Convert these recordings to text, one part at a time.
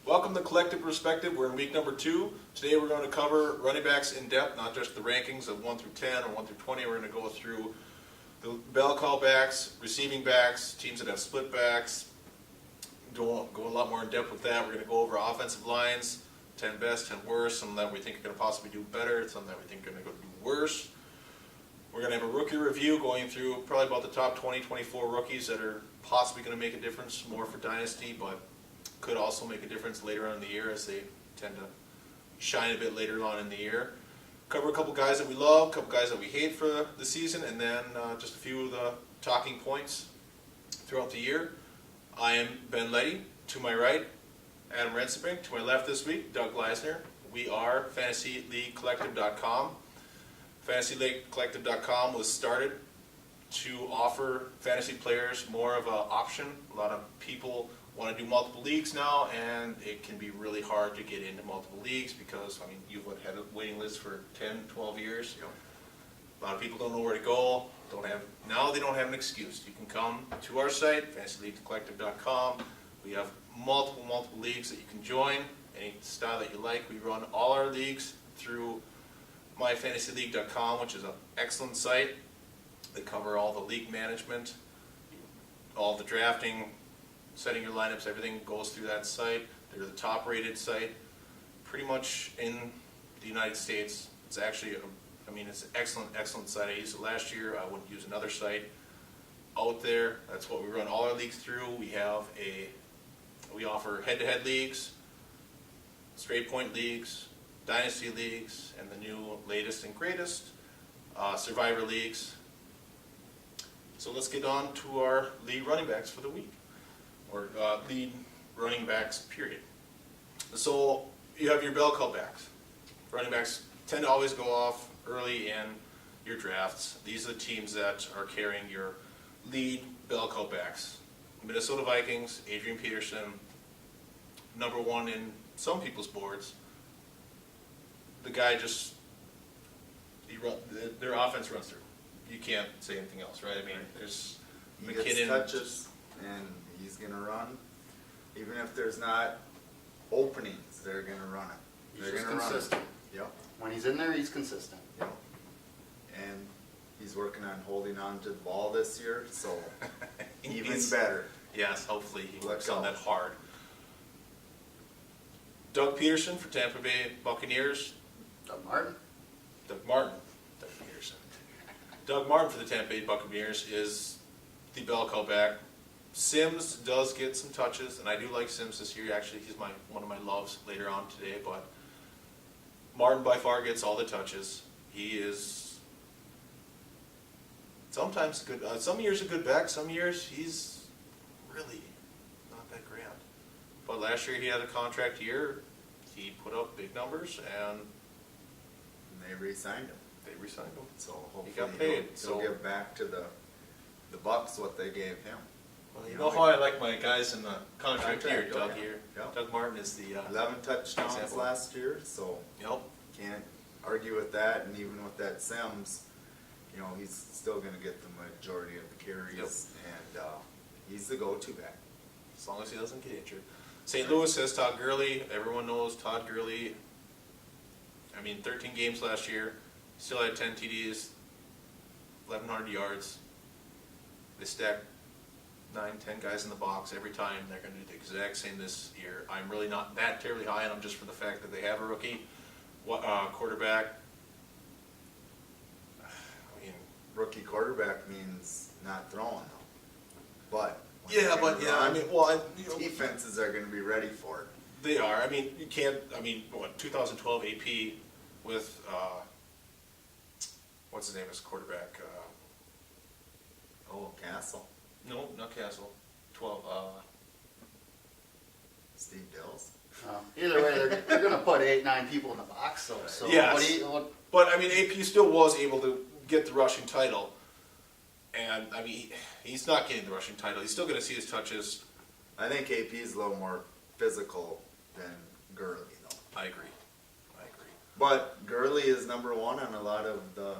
Welcome to Collective Perspective. We're in week number 2. Today we're going to cover running backs in depth, not just the rankings of 1 through 10 or 1 through 20. We're going to go through the bell call backs, receiving backs, teams that have split backs. Go a lot more in depth with that. We're going to go over offensive lines, 10 best, 10 worst, some that we think are going to possibly do better, some that we think are going to do worse. We're going to have a rookie review going through probably about the top 20, 24 rookies that are possibly going to make a difference more for Dynasty, but could also make a difference later on in the year as they tend to shine a bit later on in the year. Cover a couple guys that we love, a couple guys that we hate for the season, and then just a few of the talking points throughout the year. I am Ben Letty. To my right, Adam Rensiping. To my left this week, Doug Gleisner. We are FantasyLeagueCollective.com. FantasyLeagueCollective.com was started to offer fantasy players more of an option. A lot of people want to do multiple leagues now, and it can be really hard to get into multiple leagues because, I mean, you've had a waiting list for 10, 12 years. Yep. A lot of people don't know where to go. Now they don't have an excuse. You can come to our site, FantasyLeagueCollective.com. We have multiple leagues that you can join, any style that you like. We run all our leagues through MyFantasyLeague.com, which is an excellent site. They cover all the league management, all the drafting, setting your lineups, everything goes through that site. They're the top rated site pretty much in the United States. It's actually, it's an excellent site. I used it last year. I wouldn't use another site out there. That's what we run all our leagues through. We offer head-to-head leagues, straight point leagues, dynasty leagues, and the new latest and greatest, survivor leagues. So let's get on to our lead running backs for the week. Or lead running backs, period. So you have your bell call backs. Running backs tend to always go off early in your drafts. These are the teams that are carrying your lead bell call backs. Minnesota Vikings, Adrian Peterson, number 1 in some people's boards. The guy just, their offense runs through. You can't say anything else, right? I mean, there's He gets touches, and he's going to run. Even if there's not openings, they're going to run it. He's just consistent. Yep. When he's in there, he's consistent. Yep. And he's working on holding on to the ball this year, so even better. Yes, hopefully he works Let's on go. that hard. Doug Peterson for Tampa Bay Buccaneers. Doug Martin. Doug Martin for the Tampa Bay Buccaneers is the bell call back. Sims does get some touches, and I do like Sims this year. Actually, he's one of my loves later on today, but Martin by far gets all the touches. He is sometimes good. Some years a good back, some years he's really not that grand. But last year he had a contract year. He put up big numbers, and And they re-signed him. they re-signed him. So hopefully got paid, he'll so- give back to the Bucks what they gave him. Well, you know how I like my guys in the contract year. Contract, Doug yeah. here. Yep. Doug Martin is the 11 touchdowns example. last year, so Yep. can't argue with that. And even with that Sims, he's still going to get the majority of the carries, and he's the go-to back. As long as he doesn't get injured. St. Louis has Todd Gurley. Everyone knows Todd Gurley. 13 games last year. Still had 10 TDs, 1,100 yards. They stacked 9, 10 guys in the box every time. They're going to do the exact same this year. I'm really not that terribly high on them just for the fact that they have a rookie quarterback. Rookie quarterback means not throwing, though. But when Yeah, they're but gonna yeah, run, defenses are going to be ready for it. They are. You can't. 2012 AP with what's his name as quarterback? Oh, Castle, No, not Castle. 12. Steve Dills. Either way, they're going to put 8, 9 people in the box. So Yes. But AP still was able to get the rushing title, and he's not getting the rushing title. He's still going to see his touches. I think AP is a little more physical than Gurley, though. I agree. But Gurley is number 1 on a lot of the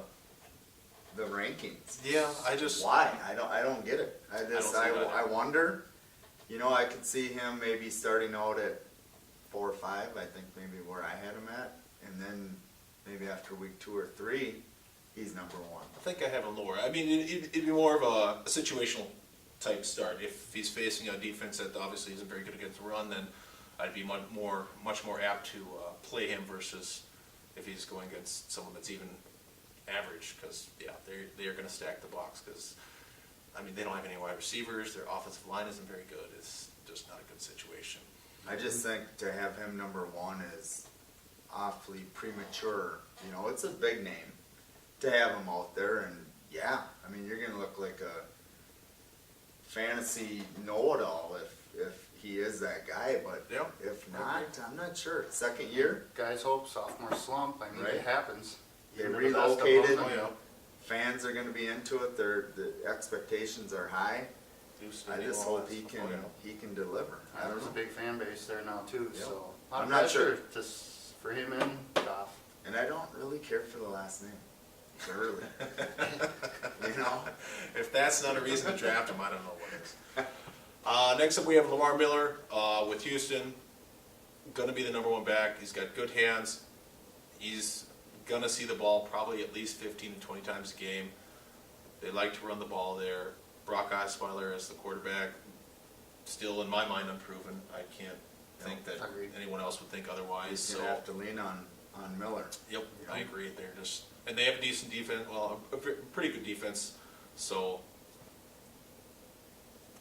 rankings. Yeah, I just Why? I don't get it. don't see that. I wonder. I could see him maybe starting out at 4 or 5, I think maybe where I had him at. And then maybe after week 2 or 3, he's number 1. I think I have him lower. I mean, it'd be more of a situational type start. If he's facing a defense that obviously isn't very good against the run, then I'd be much more apt to play him versus if he's going against someone that's even average. Because yeah, they're going to stack the box. Because I mean, they don't have any wide receivers. Their offensive line isn't very good. It's just not a good situation. I just think to have him number 1 is awfully premature. You know, it's a big name to have him out there, and yeah, I mean, you're going to look like a fantasy know-it-all if he is that guy, but Yeah, if I not, agree. I'm not sure. Second year, Guys hope, sophomore slump, I mean, Right. it happens. they Even the best of them, relocated. Oh, yeah. Fans are going to be into it. The expectations are high. I just hope he can deliver. I don't There's a know. big fan base there now too, Yep. so. I'm not sure. For him and Goff. And I don't really care for the last name. Early. You know? If that's not a reason to draft him, I don't know what is. Next up, we have Lamar Miller with Houston. Going to be the number 1 back. He's got good hands. He's going to see the ball probably at least 15 to 20 times a game. They like to run the ball there. Brock Osweiler as the quarterback, still in my mind unproven. I can't think that Agreed. anyone else would think otherwise. He's So, going to have to lean on Miller. yep, I agree. They're just, and they have a decent defense. Well, a pretty good defense. So,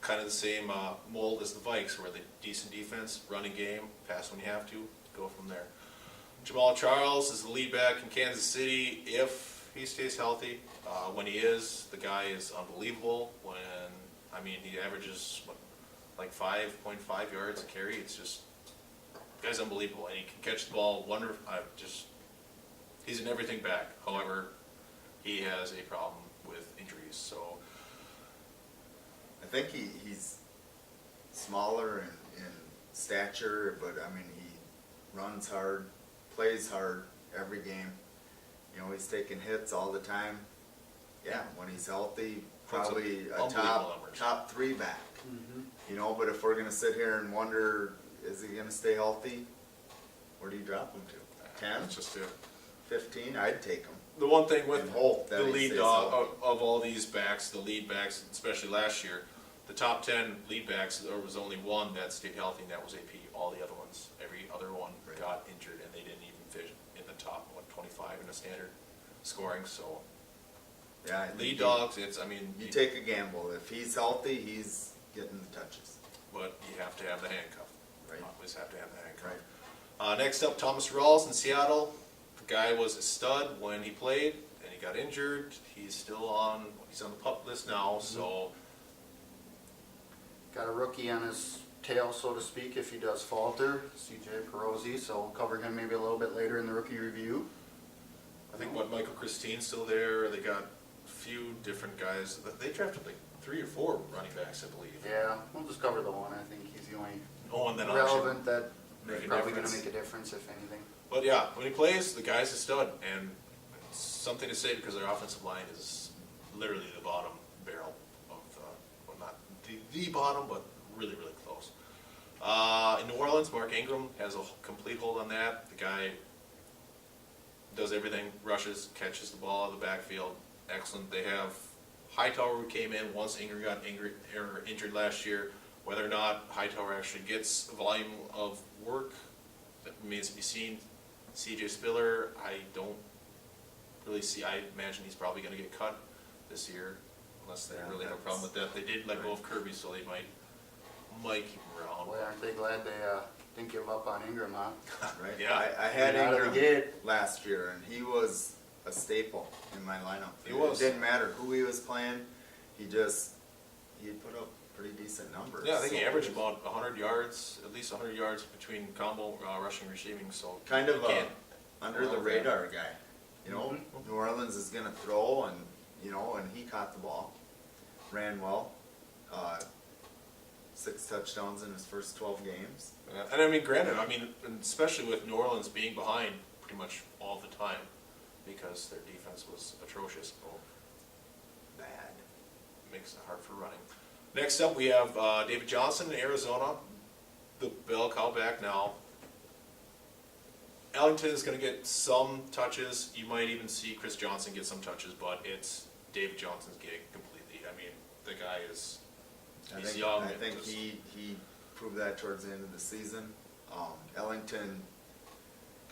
kind of the same mold as the Vikes, where the decent defense, running game, pass when you have to, go from there. Jamal Charles is the lead back in Kansas City if he stays healthy. When he is, the guy is unbelievable. I mean, he averages like 5.5 yards a carry. It's just, the guy's unbelievable, and he can catch the ball. He's an everything back. However, he has a problem with injuries. So I think he's smaller in stature, but I mean, he runs hard, plays hard every game. You know, he's taking hits all the time. Yeah, when he's healthy, Puts up probably a unbelievable numbers. top 3 back. You know, but if we're going to sit here and wonder, is he going to stay healthy? Where do you drop him to? 10, that's just it. 15? I'd take him. The one thing with And hope that the he lead stays dog healthy. of all these backs, the lead backs, especially last year, the top 10 lead backs, there was only one that stayed healthy, and that was AP. All the other ones, every other one Right. got injured, and they didn't even fit in the top 25 in the standard scoring. So Yeah, I think lead dogs, it's, I mean, You take a gamble. If he's healthy, he's getting the touches. but you have to have the handcuff. Right. Always have to have the handcuff. Right. Next up, Thomas Rawls in Seattle. The guy was a stud when he played, and he got injured. He's on the pup list now, so Got a rookie on his tail, so to speak, if he does falter, CJ Perosi, so we'll cover him maybe a little bit later in the rookie review. I think Michael Christine's still there. They got a few different guys. They drafted like 3 or 4 running backs, I believe. Yeah, we'll just cover the one. I think he's the only Oh, and then relevant that make a probably going to difference. make a difference, if anything. But yeah, when he plays, the guy's a stud, and it's something to say because their offensive line is literally the bottom barrel of, well, not the bottom, but really, really close. In New Orleans, Mark Ingram has a complete hold on that. The guy does everything, rushes, catches the ball out of the backfield. Excellent. They have Hightower, who came in once Ingram got injured last year. Whether or not Hightower actually gets volume of work, that remains to be seen. CJ Spiller, I don't really see. I imagine he's probably going to get cut this year, unless they Yeah, really have a problem with that. They did let go of Kirby, so they might keep him around. Boy, aren't they glad they didn't give up on Ingram, huh? Right? Yeah. I had Out of the Ingram gate. last year, and he was a staple in my lineup. He was. It didn't matter who he was playing. He put up pretty decent numbers. Yeah, I think he So- averaged about 100 yards, at least 100 yards between combo rushing, receiving. So kind of you a can't- under the radar guy. You know, New Orleans is going to throw, and and he caught the ball, ran well, 6 touchdowns in his first 12 games. And I mean, granted, and especially with New Orleans being behind pretty much all the time, because their defense was atrocious. Well, Bad. makes it hard for running. Next up, we have David Johnson in Arizona, the bell cow back now. Ellington is going to get some touches. You might even see Chris Johnson get some touches, but it's David Johnson's gig completely. I mean, the guy is he's young. I and think just- he proved that towards the end of the season. Ellington,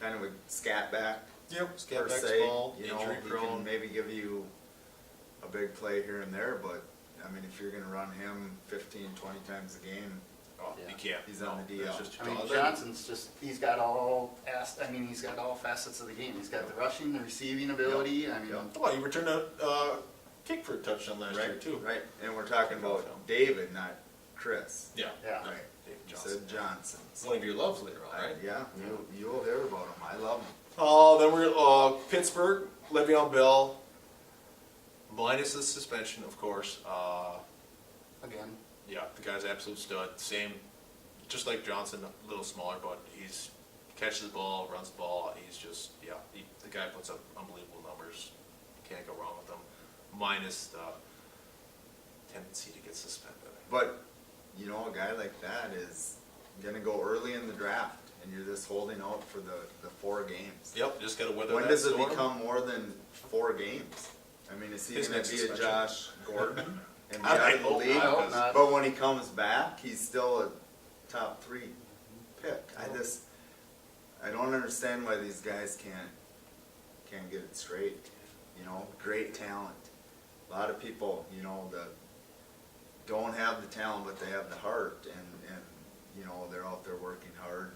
kind of a scat back Yep, per scat back se. small, You know, injury he prone. can maybe give you a big play here and there, but I mean, if you're going to run him 15, 20 times a game, Oh, Yeah. you can't. He's on the that's DL. just I mean, too tall. Johnson's just, he's got all facets of the game. He's got the rushing, the receiving ability, I mean, Yep. Well, he returned a kick for a touchdown last year right? too. Right, and we're talking about Yeah. David, not Chris. Yeah. yeah. Right. David You Johnson. said Johnson. One of your loves later on, right? Yeah, you'll hear about him. I love him. Then we're Pittsburgh, Le'Veon Bell, minus the suspension, of course. Again, Yeah, the guy's absolute stud. Same, just like Johnson, a little smaller, but he's catches the ball, runs the ball. He's just, the guy puts up unbelievable numbers. Can't go wrong with him. Minus the tendency to get suspended. But, you know, a guy like that is gonna go early in the draft, and you're just holding out for the 4 games. Yep, just got to weather When that does it storm. become more than 4 games? I mean, is he His gonna next be a suspension. Josh Gordon and be I out of the hope league? not, I hope 'cause- not. But when he comes back, he's still a top 3 pick. I don't understand why these guys can't get it straight. You know, great talent. A lot of people, you know, that don't have the talent, but they have the heart, and you know, they're out there working hard.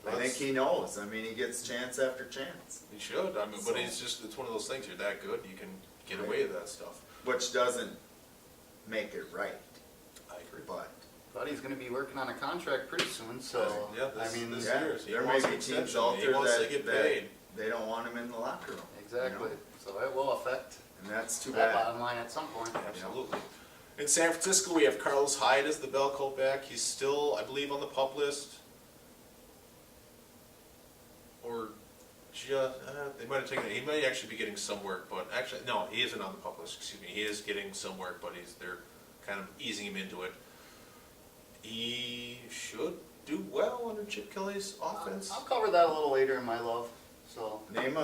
I think he knows. I mean, he gets chance after chance, He should. I mean, So- but it's one of those things. You're that good, you can get away with that stuff. which doesn't make it right, I agree. but. but he's gonna be working on a contract pretty soon, so, Yeah, I mean, this Yeah, year, he there may wants be an teams extension. out He there wants to that, get that paid. they don't want him in the locker room. you exactly, know? so it will affect And that's too that bad. bottom line at some point. Absolutely. In San Francisco, we have Carlos Hyde as the bell coat back. He's still, I believe, on the pup list. Or they might have taken it. He might actually be getting some work, but actually, no, he isn't on the pup list. Excuse me. He is getting some work, but they're kind of easing him into it. He should do well under Chip Kelly's offense. I'll cover that a little later in my love, so. Name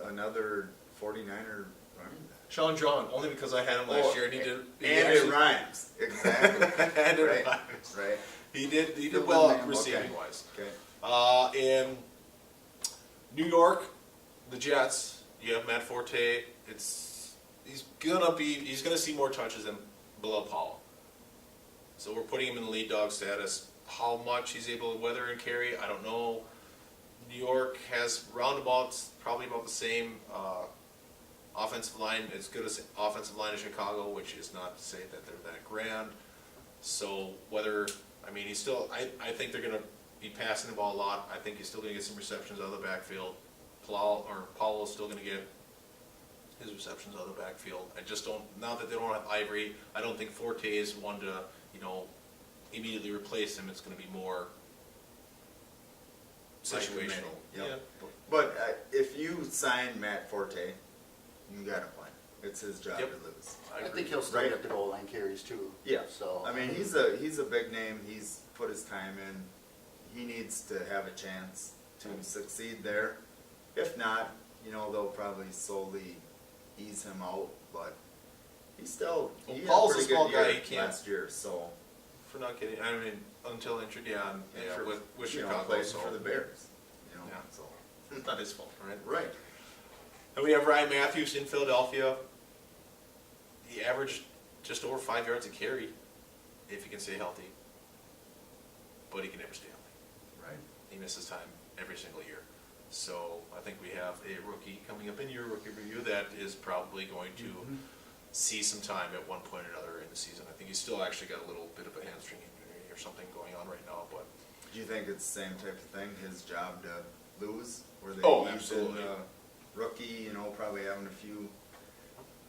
another 49er running back. Sean John, only because I had him last Oh, year, and he did. And he it actually- rhymes, exactly. and it Right. rhymes. Right, He did Good well name, receiving okay. wise. okay. In New York, the Jets, you have Matt Forte. He's gonna see more touches than Bilal Powell. So we're putting him in the lead dog status. How much he's able to weather and carry, I don't know. New York has roundabouts, probably about the same offensive line, as good as offensive line in Chicago, which is not to say that they're that grand. So I think they're gonna be passing the ball a lot. I think he's still gonna get some receptions out of the backfield. Powell is still gonna get his receptions out of the backfield. I just don't, now that they don't have Ivory, I don't think Forte is one to, immediately replace him. It's gonna be more situational. Yep. Yeah. But if you sign Matt Forte, you gotta play. It's his job Yep. to lose. I agree. think he'll still Right. get the goal line carries too. Yeah. So. I mean, he's a big name. He's put his time in. He needs to have a chance to succeed there. If not, they'll probably slowly ease him out. But he's still Well, he Paul's had a a pretty small good guy, year he can't- last year. So For not getting, until injured, for- with you know, Chicago. played So for the Bears. Yeah. So it's not his fault, right? right. And we have Ryan Matthews in Philadelphia. He averaged just over 5 yards a carry, if he can stay healthy. But he can never stay healthy. Right. He misses time every single year. So I think we have a rookie coming up in your rookie review that is probably going to see some time at one point or another in the season. I think he's still actually got a little bit of a hamstring injury or something going on right now, but Do you think it's the same type of thing? His job to lose, where they Oh, ease in absolutely. the rookie, probably having a few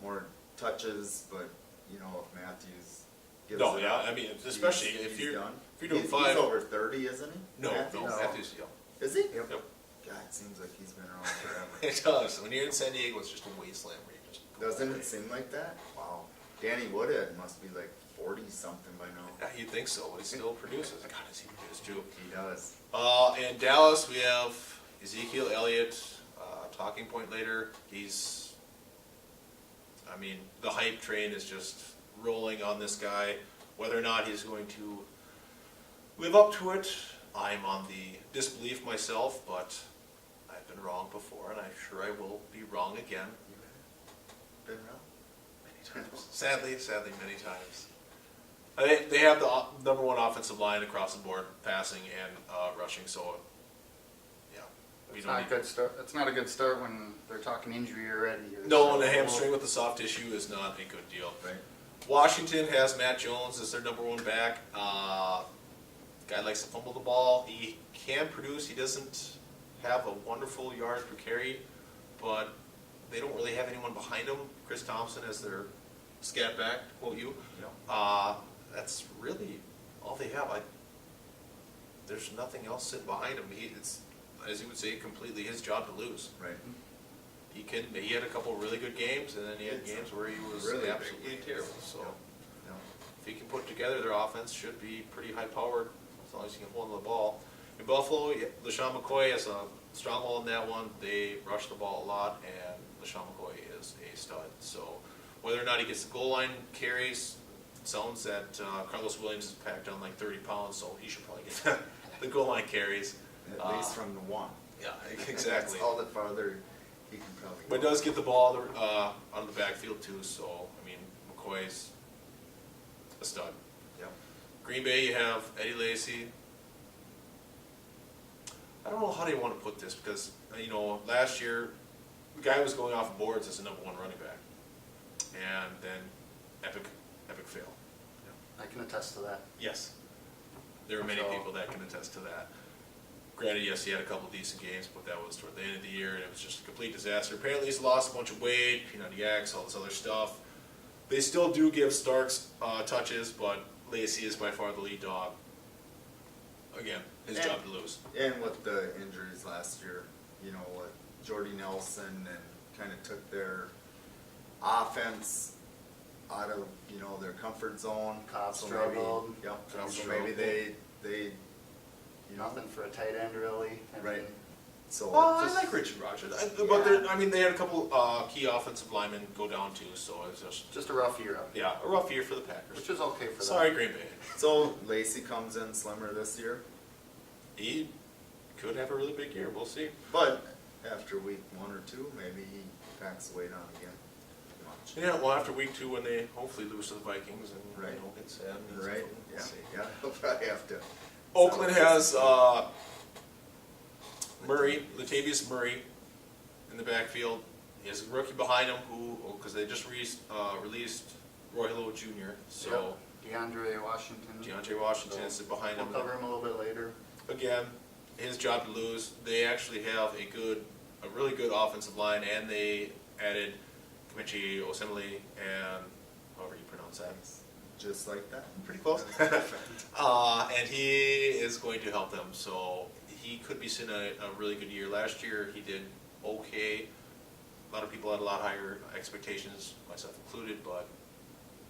more touches, but if Matthews gives no, it yeah, up, I mean, especially he's if you're done. if you're doing He's 5. over 30, isn't he? No, Matthews? Matthews, yeah. Is he? Yep. God, it seems like he's been around forever. It does. When you're in San Diego, it's just a wasteland where you just go Doesn't away. it seem like that? Wow. Danny Woodhead must be like 40 something by now. Yeah, you'd think so, but he still produces. God, does he produce too? He does. In Dallas, we have Ezekiel Elliott, talking point later, the hype train is just rolling on this guy. Whether or not he's going to live up to it, I'm on the disbelief myself, but I've been wrong before, and I'm sure I will be wrong again. Been around? Many times. Sadly, many times. They have the number one offensive line across the board, passing and rushing, so yeah. It's not a good start. It's not a good start when they're talking injury already. No, and the hamstring with the soft tissue is not a good deal. Right. Washington has Matt Jones as their number one back. Guy likes to fumble the ball. He can produce. He doesn't have a wonderful yards per carry, but they don't really have anyone behind him. Chris Thompson as their scat back, to quote you. Yeah. That's really all they have. There's nothing else sitting behind him. It's, as you would say, completely his job to lose. Right. He had a couple of really good games, and then he had games where he was Really big absolutely games. terrible. So Yeah. if he can put together, their offense should be pretty high powered as long as he can hold the ball. In Buffalo, LaShawn McCoy has a stronghold in that one. They rush the ball a lot, and LaShawn McCoy is a stud. So whether or not he gets the goal line carries, sounds that Carlos Williams is packed on like 30 pounds, so he should probably get the goal line carries. At least from the one. Yeah, exactly. That's all the farther he can probably But go. does get the ball out of the backfield too, so, McCoy's a stud. Yep. Green Bay, you have Eddie Lacy. I don't know how they want to put this because, last year, the guy was going off boards as the number one running back. And then epic fail. I can attest to that. Yes. There are many So- people that can attest to that. Granted, yes, he had a couple of decent games, but that was toward the end of the year, and it was just a complete disaster. Apparently, he's lost a bunch of weight, peanut yaks, all this other stuff. They still do give Starks touches, but Lacy is by far the lead dog. Again, his And- job to lose. And with the injuries last year, with Jordy Nelson and kind of took their offense out of, their comfort zone. Cobb So struggled. Maybe, yep. Cobb So maybe struggled. they, Nothing for a tight end really. Right. So I just- like Richard Rogers, but Yeah. they had a couple key offensive linemen go down too, so it was just, Just a rough year out, a rough year for the Packers. which is okay for them. Sorry, Green Bay. So Lacy comes in slimmer this year, He could have a really big year, we'll see. but after week 1 or 2, maybe he packs the weight on again. Much. Yeah, well, after week 2, when they hopefully lose to the Vikings and Right. get sad. and Right? we'll Yeah. see. Yeah. He'll probably have to. Oakland has Murray, Latavius Murray, in the backfield. He has a rookie behind him because they just released Roy Hillo Jr. So DeAndre Washington. DeAndre Washington is behind We'll him. cover him a little bit later. Again, his job to lose. They actually have a really good offensive line, and they added Kamichi Osemele and however you pronounce that. Just like that. Pretty close. And he is going to help them, so he could be seeing a really good year. Last year, he did okay. A lot of people had a lot higher expectations, myself included, but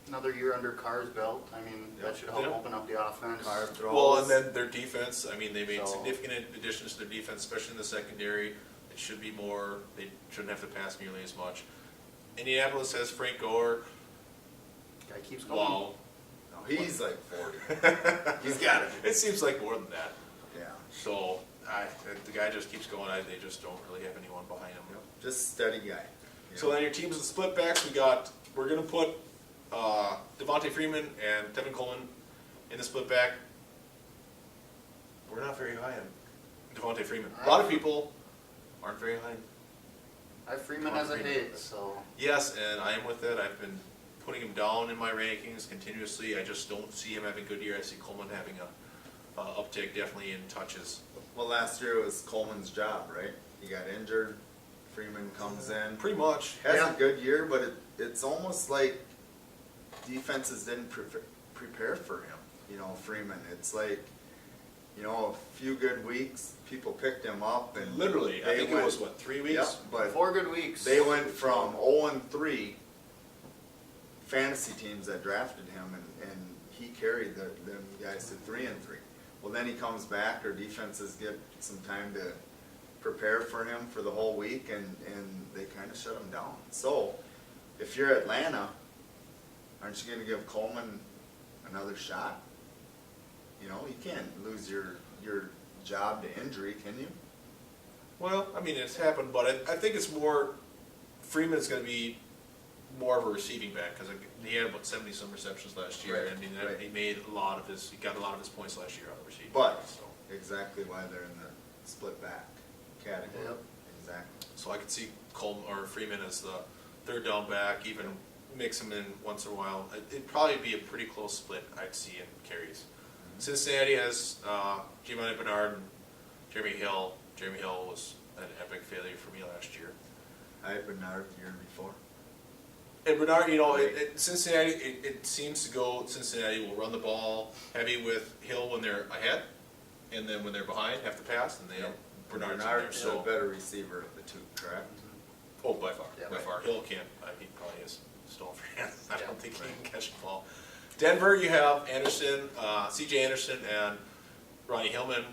Another year under Carr's belt. I mean, that should help Yeah. open up the offense. Carr throws. well, and then their defense. They made So- significant additions to their defense, especially in the secondary. It should be more. They shouldn't have to pass nearly as much. Indianapolis has Frank Gore. Guy keeps going. Wow, No, he's like 40. He's got it. it seems like more than that. Yeah. So the guy just keeps going. They just don't really have anyone behind him. Just steady guy. So then your teams in split backs, we're going to put Devontae Freeman and Tevin Coleman in the split back. We're not very high on Devontae Freeman. A lot of people aren't very high. I have Freeman as a hate, so Yes, and I am with it. I've been putting him down in my rankings continuously. I just don't see him having a good year. I see Coleman having a uptick definitely in touches. Well, last year it was Coleman's job, right? He got injured. Freeman comes in. Pretty much. Has Yeah. a good year, but it's almost like defenses didn't prepare for him. Freeman. It's like, a few good weeks, people picked him up and Literally, I they think it went- was, 3 weeks? Yep, but 4 good weeks. they went from 0-3 fantasy teams that drafted him, and he carried them guys to 3-3. Well, then he comes back, or defenses get some time to prepare for him for the whole week, and they kind of shut him down. So, if you're Atlanta, aren't you going to give Coleman another shot? You know, you can't lose your job to injury, can you? Well, I mean, it's happened, but I think it's more, Freeman's gonna be more of a receiving back, because he had about 70-some receptions last year. Right, I mean, right. he got a lot of his points last year on the receiving. But so. exactly why they're in the split back category. Yep. Exactly. So I could see Coleman or Freeman as the third down back, even mix him in once in a while. It'd probably be a pretty close split I'd see in carries. Cincinnati has Giovanni Bernard and Jeremy Hill. Jeremy Hill was an epic failure for me last year. I had Bernard the year before. And Bernard, you know, Cincinnati, it seems to go, Cincinnati will run the ball heavy with Hill when they're ahead, and then when they're behind, have to pass, and they Yep. Bernard's in there, Bernard's a so. better receiver of the two, correct? Oh, by far, Yeah, by right. far. Hill can't, he probably is stolen for hands. I Yeah, don't think he right. can catch the ball. Denver, you have Anderson, C.J. Anderson, and Ronnie Hillman.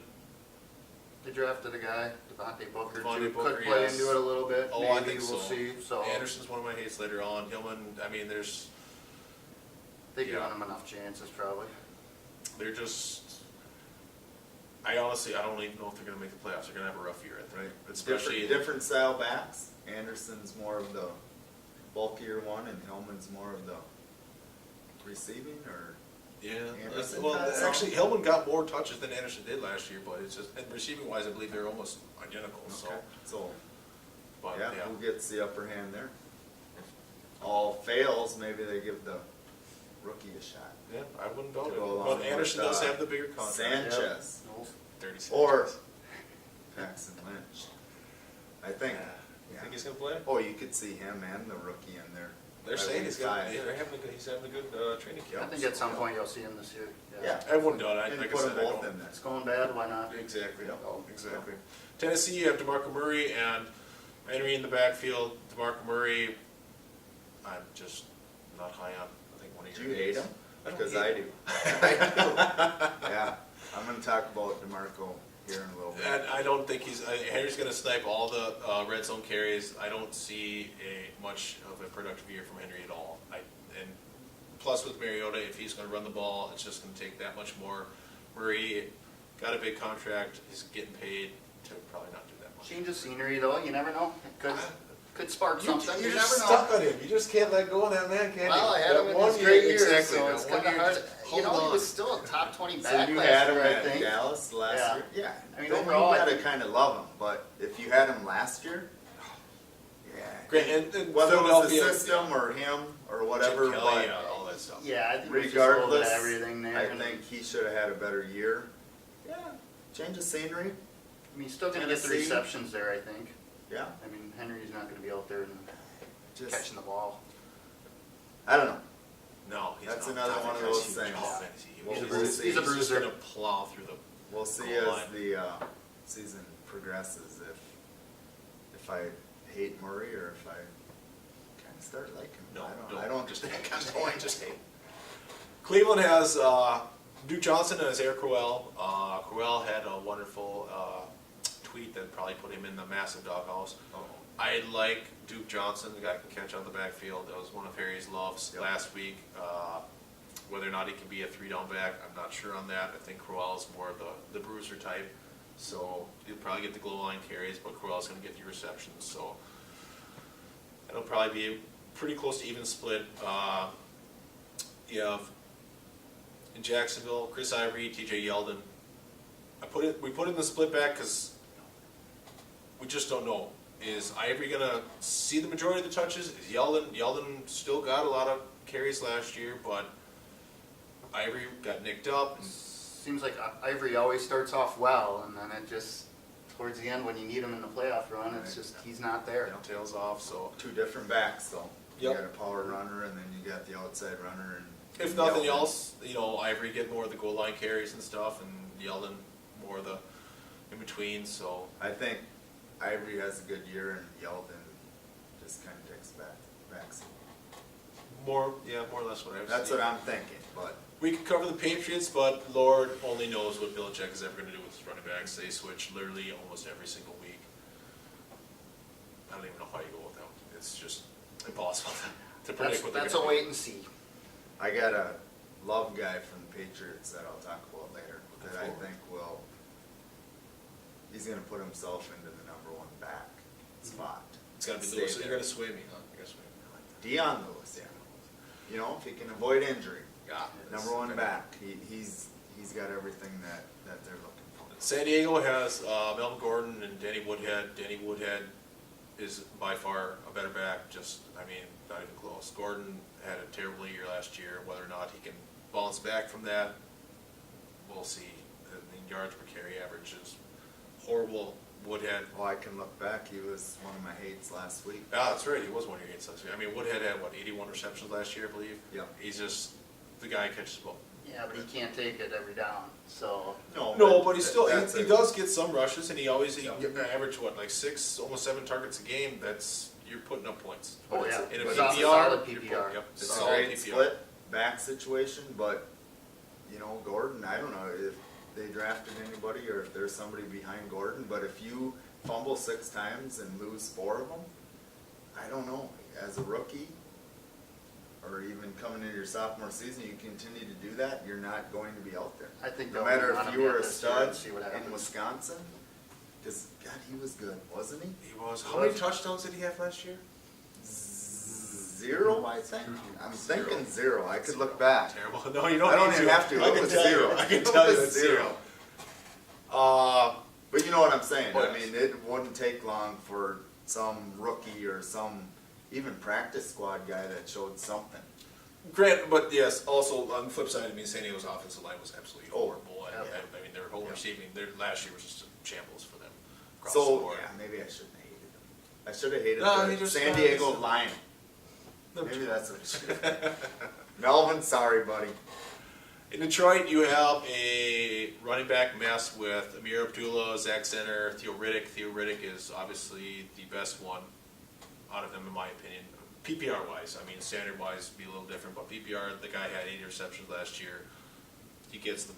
They drafted a guy, Devontae Booker, Devontae too. Booker, Could play yes. into it a little bit. Oh, Maybe, I think we'll so. see. So Anderson's one of my hates later on. Hillman, I mean, they give yeah. him enough chances, probably. they're just, I don't even know if they're gonna make the playoffs. They're gonna have a rough year, I think. Right. Especially, Different style backs. Anderson's more of the bulkier one, and Hillman's more of the receiving, or yeah. Anderson Well, got some. actually, Hillman got more touches than Anderson did last year, but it's just, and receiving wise, I believe they're almost identical, so. okay. So But, yeah, yeah. who gets the upper hand there? If all fails, maybe they give the rookie a shot. Yeah, I wouldn't doubt To it. go along But with, Anderson does have the bigger contract. Sanchez, No. 36. or Paxton Lynch. I think. You Yeah. think he's gonna play? Oh, you could see him and the rookie in there. They're by saying week he's got, 5. yeah, he's having a good training camp. I think at some point you'll see him this year. Yeah. I wouldn't doubt it. And Like I put said, them I both don't- in there. It's going bad, why not? Exactly, Yep. exactly. Tennessee, you have DeMarco Murray and Henry in the backfield. DeMarco Murray, I'm just not high on. I think one of Do your you hate guys. him? I don't Because hate I him. do. Yeah, I'm gonna talk about DeMarco here in a little bit. And I don't think Henry's going to snipe all the red zone carries. I don't see much of a productive year from Henry at all. And plus with Mariota, if he's going to run the ball, it's just going to take that much more. Murray got a big contract. He's getting paid to probably not do that much. Change of scenery, though, you never know. It could spark something. You You're never just know. stuck on him. You just can't let go of that man, can you? Well, I had That him in one his year- great years, exactly, so that it's one kind of year, hard. just You know, hold he on. was still a top 20 So back you last had him year, I at think. Dallas last Yeah. year? Yeah. I mean, Then overall, you I gotta think- kinda love him, but if you had him last year, yeah. Great, and Whether it was the Philadelphia- system or him or whatever, Jim Kelly, but all that stuff. Yeah, I think it was just a little bit regardless, of everything there. I and- think he should've had a better year. Yeah, change of scenery, I mean, he's still going to get the Tennessee. receptions there, I think. yeah, I mean, Henry's not going to be out there and just, catching the ball. I don't know. No, he's That's not. another I think one of that's those huge. things. Oh, man, Well, he's we'll just- see. He's a just bruiser. gonna plow through the. We'll see Goal as line. the season progresses if I hate Murray or if I kind of start liking him. No, I don't just just hate. Just hate. Cleveland has Duke Johnson and Isaiah Crowell. Crowell had a wonderful tweet that probably put him in the massive doghouse. I like Duke Johnson, the guy who can catch out the backfield. That was one of Harry's loves Yep. last week. Whether or not he can be a 3-down back, I'm not sure on that. I think Crowell's more of the bruiser type. So he'll probably get the goal line carries, but Crowell's going to get the receptions. So it'll probably be a pretty close to even split. You have in Jacksonville, Chris Ivory, TJ Yeldon. We put it in the split back because we just don't know. Is Ivory gonna see the majority of the touches? Is Yeldon still got a lot of carries last year, but Ivory got nicked up. Seems like Ivory always starts off well, and then it just, towards the end, when you need him in the playoff run, it's just, he's not there. Tails off. So two different backs though. You Yep. got a power runner and then you got the outside runner and. if nothing Yeldon. else, Ivory get more of the goal line carries and stuff, and Yeldon more of the in between. So I think Ivory has a good year and Yeldon just kind of takes back. more or less what I've That's seen. what I'm thinking, but We could cover the Patriots, but Lord only knows what Belichick is ever going to do with his running backs. They switch literally almost every single week. I don't even know how you go with them. It's just impossible to predict what they're That's gonna a do. wait and see. I got a love guy from the Patriots that I'll talk about later, that I think will, he's gonna put himself into the number one back spot. It's gotta be Stay Lewis. there. You're gonna sway me, huh? You're gonna sway me. Deion Lewis, yeah. You know, if he can avoid injury, Yeah. number one back, he's got everything that they're looking for. San Diego has Melvin Gordon and Danny Woodhead. Danny Woodhead is by far a better back, just, I mean, not even close. Gordon had a terrible year last year. Whether or not he can bounce back from that, we'll see. I mean, yards per carry average is horrible. Woodhead, Well, I can look back, he was one of my hates last week. ah, that's right, he was one of your hits last year. I mean, Woodhead had, what, 81 receptions last year, I believe? Yeah. He's just, the guy catches the ball. Yeah, but he can't take it every down, so. No, but he still, that's he a- does get some rushes, and he Yeah. average, what, like 6, almost 7 targets a game. That's, you're putting up points. Oh, yeah. In a But Solid- PPR, solid you're PPR. putting- yep, It's a solid great PPR. split back situation, but, you know, Gordon, I don't know if they drafted anybody or if there's somebody behind Gordon, but if you fumble 6 times and lose 4 of them, I don't know, as a rookie, or even coming into your sophomore season, you continue to do that, you're not going to be out there. I think No they'll matter run if him you were yet a this year stud and see what in happens. Wisconsin, because, God, he was good, wasn't he? He was, how many touchdowns did he have last year? 0, I think. I'm thinking 0. I could look back. Terrible. No, you don't I don't need even to. have to. I It can was tell 0. you. I can It tell you was it's 0. But you know what I'm saying? Oh, I yes. mean, it wouldn't take long for some rookie or some even practice squad guy that showed something. Grant, but yes, also on the flip side, I mean, San Diego's offensive line was absolutely Oh, horrible. And, yeah. I mean, their whole Yeah. receiving, their last year was just a shambles for them across the So, board. yeah, maybe I shouldn't have hated him. I should have hated No, the he just San got- Diego line. Them Maybe two. that's what it should have. Melvin, sorry, buddy. In Detroit, you have a running back mess with Amir Abdullah, Zach Center, Theo Riddick. Theo Riddick is obviously the best one out of them, in my opinion. PPR-wise, I mean, standard-wise, be a little different, but PPR, the guy had 8 interceptions last year. He gets the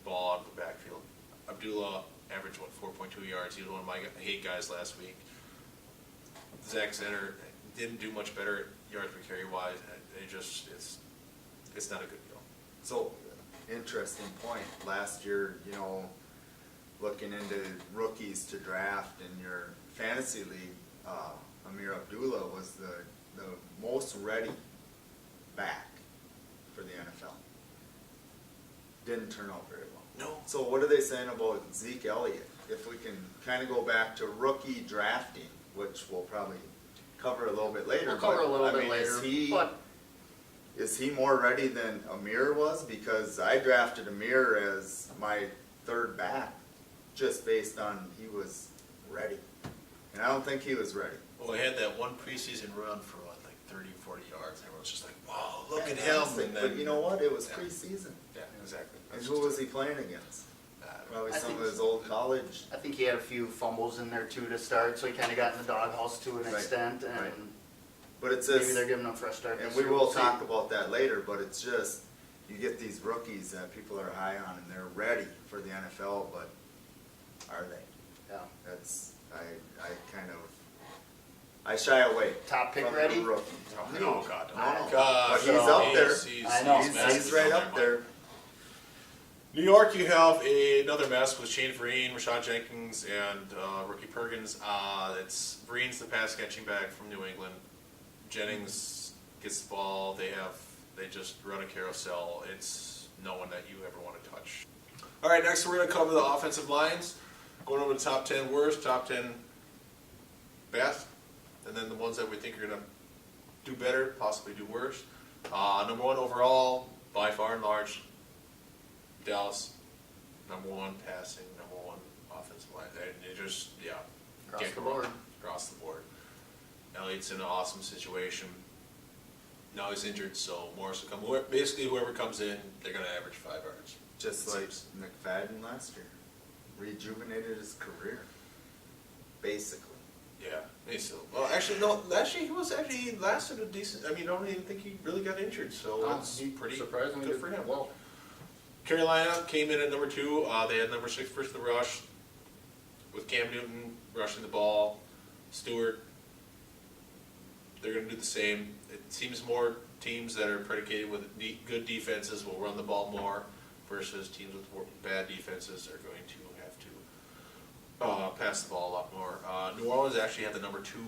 ball out of the backfield. Abdullah averaged, 4.2 yards. He was one of my hate guys last week. Zach Center didn't do much better yards per carry-wise. It's not a good deal. So, interesting point. Last year, you know, looking into rookies to draft in your fantasy league, Amir Abdullah was the most ready back for the NFL. Didn't turn out very well. No. So what are they saying about Zeke Elliott? If we can kind of go back to rookie drafting, which we'll probably cover a little bit later. We'll cover a but, little I bit mean, later, but is he more ready than Amir was? Because I drafted Amir as my 3rd back, just based on he was ready. And I don't think he was ready. Well, he had that one preseason run for like 30, 40 yards. Everyone's just like, wow, look at And him. honestly, And then, but you know what? It was Yeah. preseason. Yeah, exactly. And who was he playing against? Probably I some think of his old college. I think he had a few fumbles in there too to start, so he kind of got in the doghouse to an Right, extent, and right. But it's maybe just, they're giving him a fresh start. and this we year. will We'll see. talk about that later, but it's just, you get these rookies that people are high on and they're ready for the NFL, but are they? Yeah. That's, I kind of, I shy away. Top pick from the ready? rookie. Oh, God. No. God. But he's up there. I know. He's right up there. New York, you have another mess with Shane Vereen, Rashad Jenkins, and rookie Perkins. It's Vereen's the pass catching back from New England. Jennings gets the ball. They just run a carousel. It's no one that you ever want to touch. All right, next we're going to cover the offensive lines. Going over the top 10 worst, top 10 best, and then the ones that we think are going to do better, possibly do worse. Number 1 overall, by far and large, Dallas. Number 1 passing, number 1 offensive line. And it just, yeah. Across can't the go wrong. board. Across the board. Elliott's in an awesome situation. Now he's injured, so Morris will come. Basically, whoever comes in, they're going to average 5 yards. Just It like seems. McFadden last year. Rejuvenated his career. Basically. Yeah, he's still. Well, actually, no. Last year he lasted a decent. I mean, I don't even think he really got injured, so that's pretty surprisingly good for him. Well, Carolina came in at number 2. They had number 6 versus the rush, with Cam Newton rushing the ball. Stewart they're going to do the same. It seems more teams that are predicated with good defenses will run the ball more versus teams with bad defenses are going to have to pass the ball a lot more. New Orleans actually had the number 2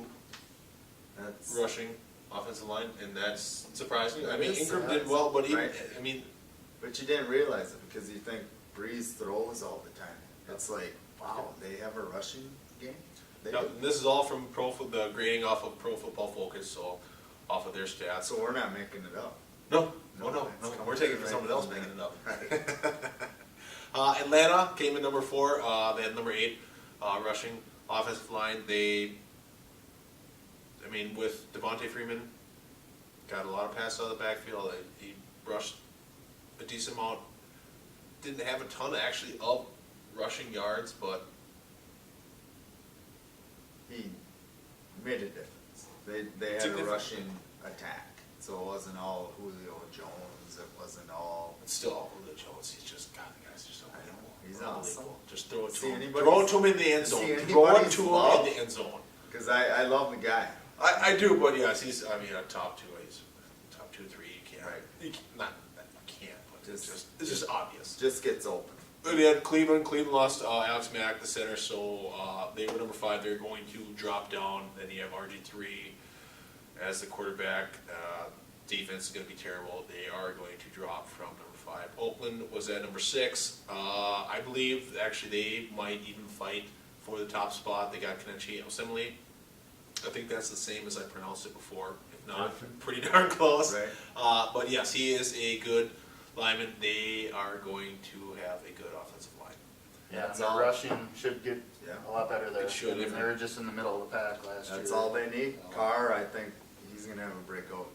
That's rushing offensive line, and that's surprising. I That mean, is Ingram did surprising, well, but even, right. I mean, But you didn't realize it because you think Breeze throws all the time. It's like, wow, they have a rushing game? They now, do. this is all from the grading off of Pro Football Focus, so off of their stats. So we're not making it up. No, No, no, it's we're coming taking it from right someone else from making it them. up. Atlanta came in number 4. They had number 8 rushing offensive line. I mean, with Devontae Freeman, got a lot of passes out of the backfield. He rushed a decent amount. Didn't have a ton actually of rushing yards, but He made a difference. They had a Significant. rushing attack. So it wasn't all Julio Jones. It wasn't all. it's still all Julio Jones. He's just, God, the guy's just unbelievable. He's Unbelievable. awesome. Just throw it to See him. anybody's- Throw it to him in the end see zone. Throw it anybody's to him love? in the end zone. Because I love the guy. I do, but yes, he's, I mean, a top 2. He's top 2, 3. You can't, Right. you can't, not, you can't, but Just- it's just obvious. Just gets open. But they had Cleveland. Cleveland lost Alex Mack, the center, so they were number 5. They're going to drop down. Then you have RG3 as the quarterback. Defense is going to be terrible. They are going to drop from number 5. Oakland was at number 6. I believe actually they might even fight for the top spot. They got Kenichi Osemele. I think that's the same as I pronounced it before. If not, pretty darn close. Right. But yes, he is a good lineman. They are going to have a good offensive line. Yeah, That's and the all. rushing should get Yeah. a lot better there. It should, I mean, if- they were just in the middle of the pack last year. That's all they need. Carr, I think he's gonna have a breakout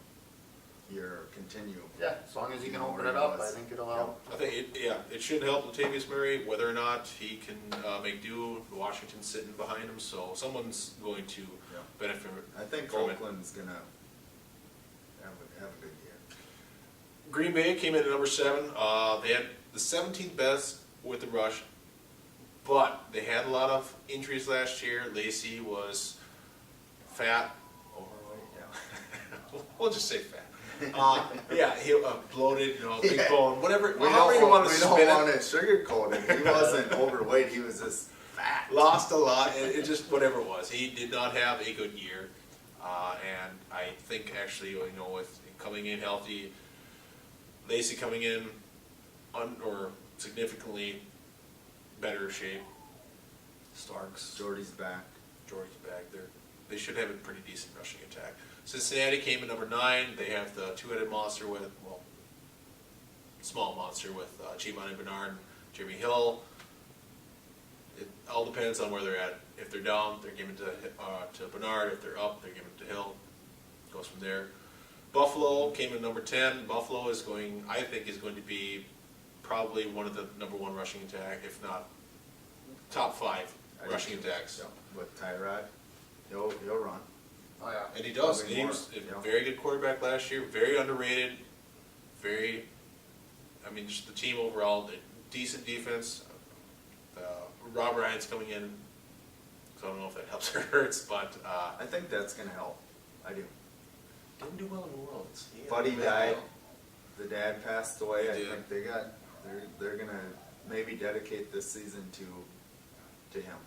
year, continue. Yeah, as long as he can You know open where it he up, I was. think it'll help. I think it should help Latavius Murray. Whether or not he can make do, Washington's sitting behind him, so someone's going to Yeah. benefit from it. I think From it. Oakland's gonna have a good year. Green Bay came in at number 7. They had the 17th best with the rush, but they had a lot of injuries last year. Lacey was fat, overweight. Yeah, we'll just say fat. Yeah, he bloated, big Yeah. bone, whatever. We however you don't, want to we spin don't it. want it sugarcoated. He wasn't overweight, he was just fat. Lost a lot, and it just whatever it was. He did not have a good year, and I think actually, with coming in healthy, Lacey coming in or significantly better shape. Starks, Jordy's back. George's back there. They should have a pretty decent rushing attack. Cincinnati came in number 9. They have the two-headed monster with, small monster with Giovanni Bernard and Jimmy Hill. It all depends on where they're at. If they're down, they're giving to Bernard. If they're up, they're giving to Hill. Goes from there. Buffalo came in number 10. Buffalo is I think, is going to be probably one of the number 1 rushing attack, if not top 5 I rushing think- attacks. Yeah, with Tyrod, he'll run. Oh, yeah. And he does. Probably He more, was a yeah. very good quarterback last year, very underrated, just the team overall, decent defense. Rob Ryan's coming in, so I don't know if that helps or hurts, but I think that's gonna help. I do. didn't do well in the world. Buddy died. The dad passed away. He I did. think they're gonna maybe dedicate this season to him.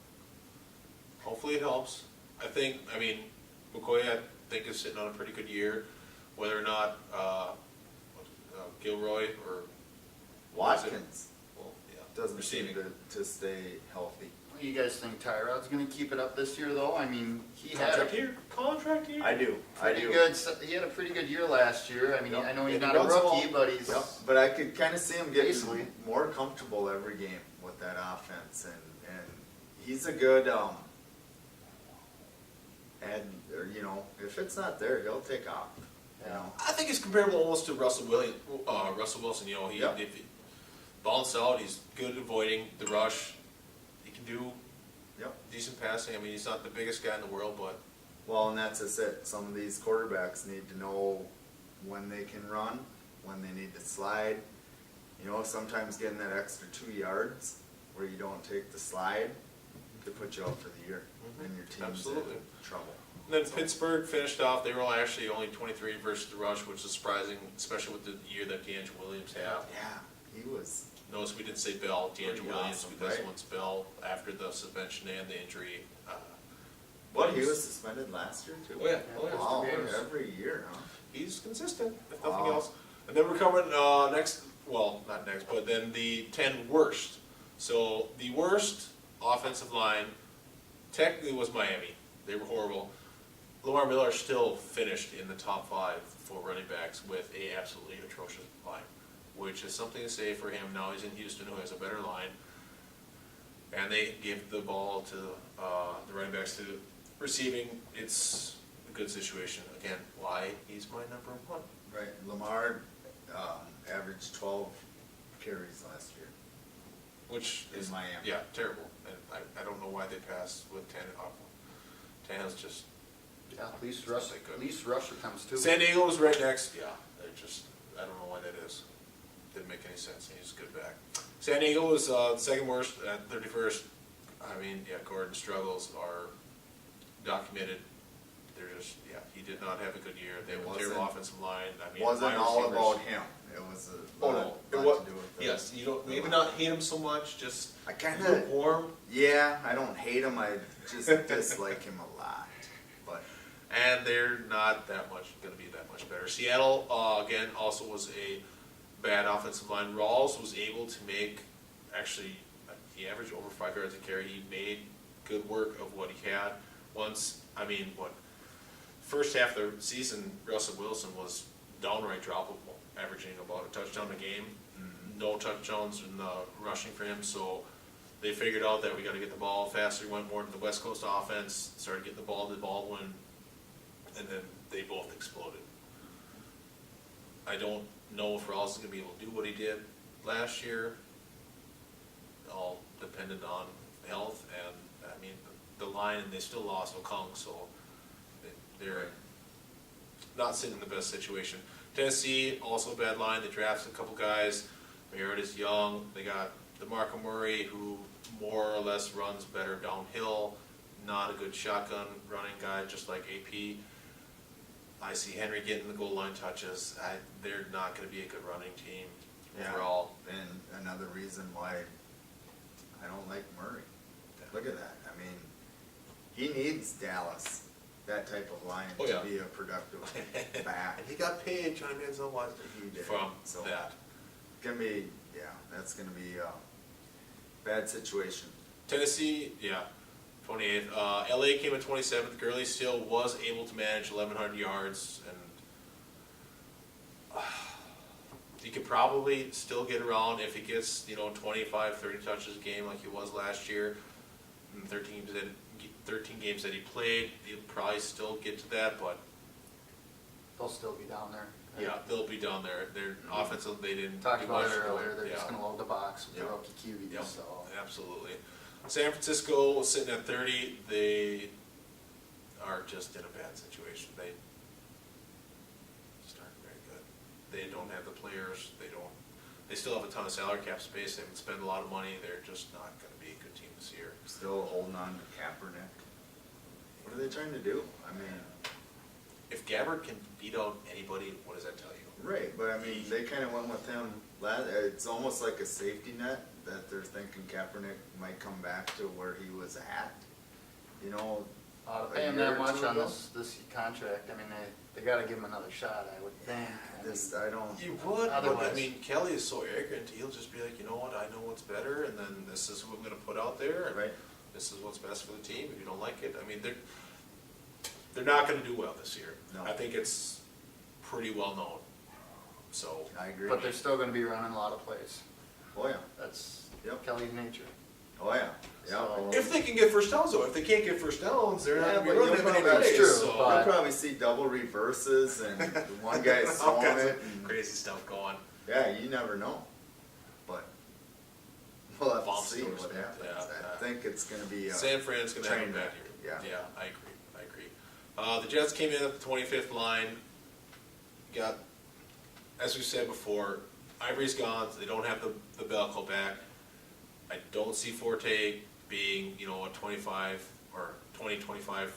Hopefully it helps. McCoy, I think, is sitting on a pretty good year. Whether or not Gilroy or Watkins doesn't doesn't seem to stay healthy. You guys think Tyrod's going to keep it up this year, though? I mean, he had a Contract year. I do. pretty good. He had a pretty good year last year. I mean, Yep. I know he's Yeah, not he a runs the rookie, ball. but he's Yep. But I could kind of see him getting Basically. more comfortable every game with that offense, and he's a good if it's not there, he'll take off. You know. I think it's comparable almost to Russell Wilson. Yep. If he balance out, he's good at avoiding the rush. He can do Yep. decent passing. I mean, he's not the biggest guy in the world, but Well, and that's just it. Some of these quarterbacks need to know when they can run, when they need to slide. Sometimes getting that extra 2 yards where you don't take the slide could put you out for the year, and your team's Absolutely. in trouble. And then Pittsburgh finished off, they were actually only 23 versus the rush, which is surprising, especially with the year that D'Angelo Williams had. Yeah, he was. Notice we didn't say Bell, D'Angelo Pretty Williams, awesome, because right? once Bell, after the suspension and the injury. What, he was suspended last year too? Oh, yeah, Wow, games. every year, huh? He's consistent, if nothing Wow. else. And then we're coming, next, well, not next, but then the 10 worst. So the worst offensive line technically was Miami. They were horrible. Lamar Miller still finished in the top 5 for running backs with a absolutely atrocious line, which is something to say for him. Now he's in Houston, who has a better line, and they gave the ball to the running backs to receiving. It's a good situation. Again, why he's my number 1. Right, Lamar, averaged 12 carries last year. Which In is Miami. Yeah, terrible. And I don't know why they passed with Tannehill. Tannehill's just Yeah, least rush, Not that good. least rusher comes too. San Diego was right next. Yeah, they're just I don't know why that is. Didn't make any sense. He's good back. San Diego was second worst at 31st. I mean, yeah, Gordon's struggles are documented. They're just he did not have a good year. They It have a terrible wasn't- offensive line. I mean, Wasn't wide all receivers- about him, it was a Oh lot, no, it lot was, to do with the. yes, you don't, the maybe line. not hate him so much, just I kinda, lukewarm. yeah, I don't hate him, I just dislike him a lot, but, And they're not that much, gonna be that much better. Seattle, again, also was a bad offensive line. Rawls was able to make, actually, he averaged over 5 yards a carry. He made good work of what he had. First half of the season, Russell Wilson was downright droppable, averaging about a touchdown a game. No touchdowns in rushing for him, so they figured out that we gotta get the ball faster, went more to the West Coast offense, started getting the ball to Baldwin, and then they both exploded. I don't know if Rawls is gonna be able to do what he did last year. All dependent on health, and, I mean, the line, and they still lost Okung, so they're not sitting in the best situation. Tennessee, also a bad line, they drafted a couple guys, Meredith Young, they got DeMarco Murray, who more or less runs better downhill, not a good shotgun running guy, just like AP. I see Henry getting the goal line touches. They're not going to be a good running team yeah, overall. and another reason why I don't like Murray. Look at that, I mean, he needs Dallas, that type of line, Oh, to yeah. be a productive back. And he got paid, Johnny Manziel was, He did, from so- that. Gonna be, yeah, that's gonna be a bad situation. Tennessee, 28th. LA came in 27th. Gurley still was able to manage 1,100 yards, and he could probably still get around if he gets 25, 30 touches a game like he was last year. In 13 games that he played, he'll probably still get to that, but They'll still be down there. yeah, they'll be down there. Their offensive, they didn't Talked do about much it for them. earlier, they're just Yeah. gonna load the box with the Yep. rookie QBs, Yep, so. absolutely. San Francisco was sitting at 30. They are just in a bad situation. They just aren't very good. They don't have the players. They still have a ton of salary cap space. They haven't spent a lot of money. They're just not going to be a good team this year. Still holding on to Kaepernick. What are they trying to do? I mean, If Gabbard can beat out anybody, what does that tell you? right, but I mean, they kinda went with him it's almost like a safety net that they're thinking Kaepernick might come back to where he was at. You know, To a pay him year that or much two on ago. this contract, I mean, they gotta give him another shot, I would think. This, I don't, You would, but I Otherwise- mean, Kelly is so arrogant. He'll just be like, you know what? I know what's better, and then this is who I'm going to put out there. And right, this is what's best for the team. If you don't like it, I mean, they're not going to do well this year. No. I think it's pretty well known. So I agree. But they're still gonna be running a lot of plays. Oh, yeah, That's Yep. Kelly's nature. oh, yeah, yeah. So- if they can get first downs, though, if they can't get first downs, they're not Yeah, going to but be running you'll that many probably- plays. That's true, so. but- You'll probably see double reverses and the one guy's All throwing kinds it. of and- crazy stuff going. Yeah, you never know, but we'll have Bomb to see stores, what man. happens. Yeah, I think it's gonna be, San Fran's going to have a train bad wreck, year. yeah. Yeah, I agree. The Jets came in at the 25th line. Got, as we said before, Ivory's gone, so they don't have the Belco back. I don't see Forte being, a 25 or 20, 25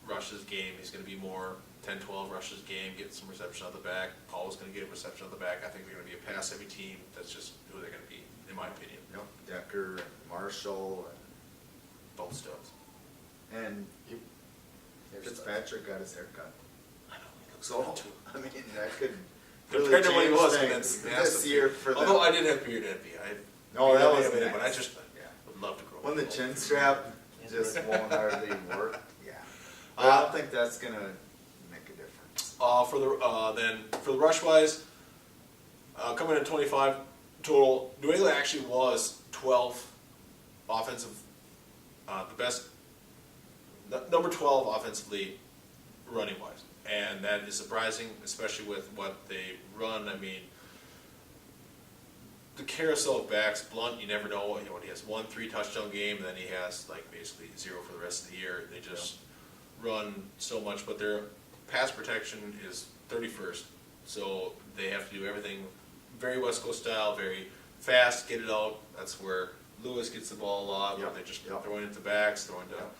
rushes game. He's going to be more 10-12 rushes game, get some reception on the back. Paul's going to get reception on the back. I think they're going to be a pass-heavy team. That's just who they're going to be, in my opinion. Yep, Decker and Marshall Both studs. and There's Fitzpatrick got his hair cut. I know, he looks So, good too. I mean, that could really Compared to what he change was things when this year for them. Although I did have beard envy. No, that was but I nice. just Yeah. would love to grow. When the a chin bald. strap just won't hardly work, yeah. But I don't think that's gonna make a difference. For the rush wise, coming in at 25 total. New England actually was 12 offensive, the best, number 12 offensively, running wise, and that is surprising, especially with what they run. I mean, the carousel of backs, Blunt, you never know. You know, he has 1 3-touchdown game, and then he has like basically 0 for the rest of the year. They just run so much, but their pass protection is 31st, so they have to do everything very West Coast style, very fast, get it out. That's where Lewis gets the ball a lot, where Yep, they just yep. throwing it to backs, throwing to Yep.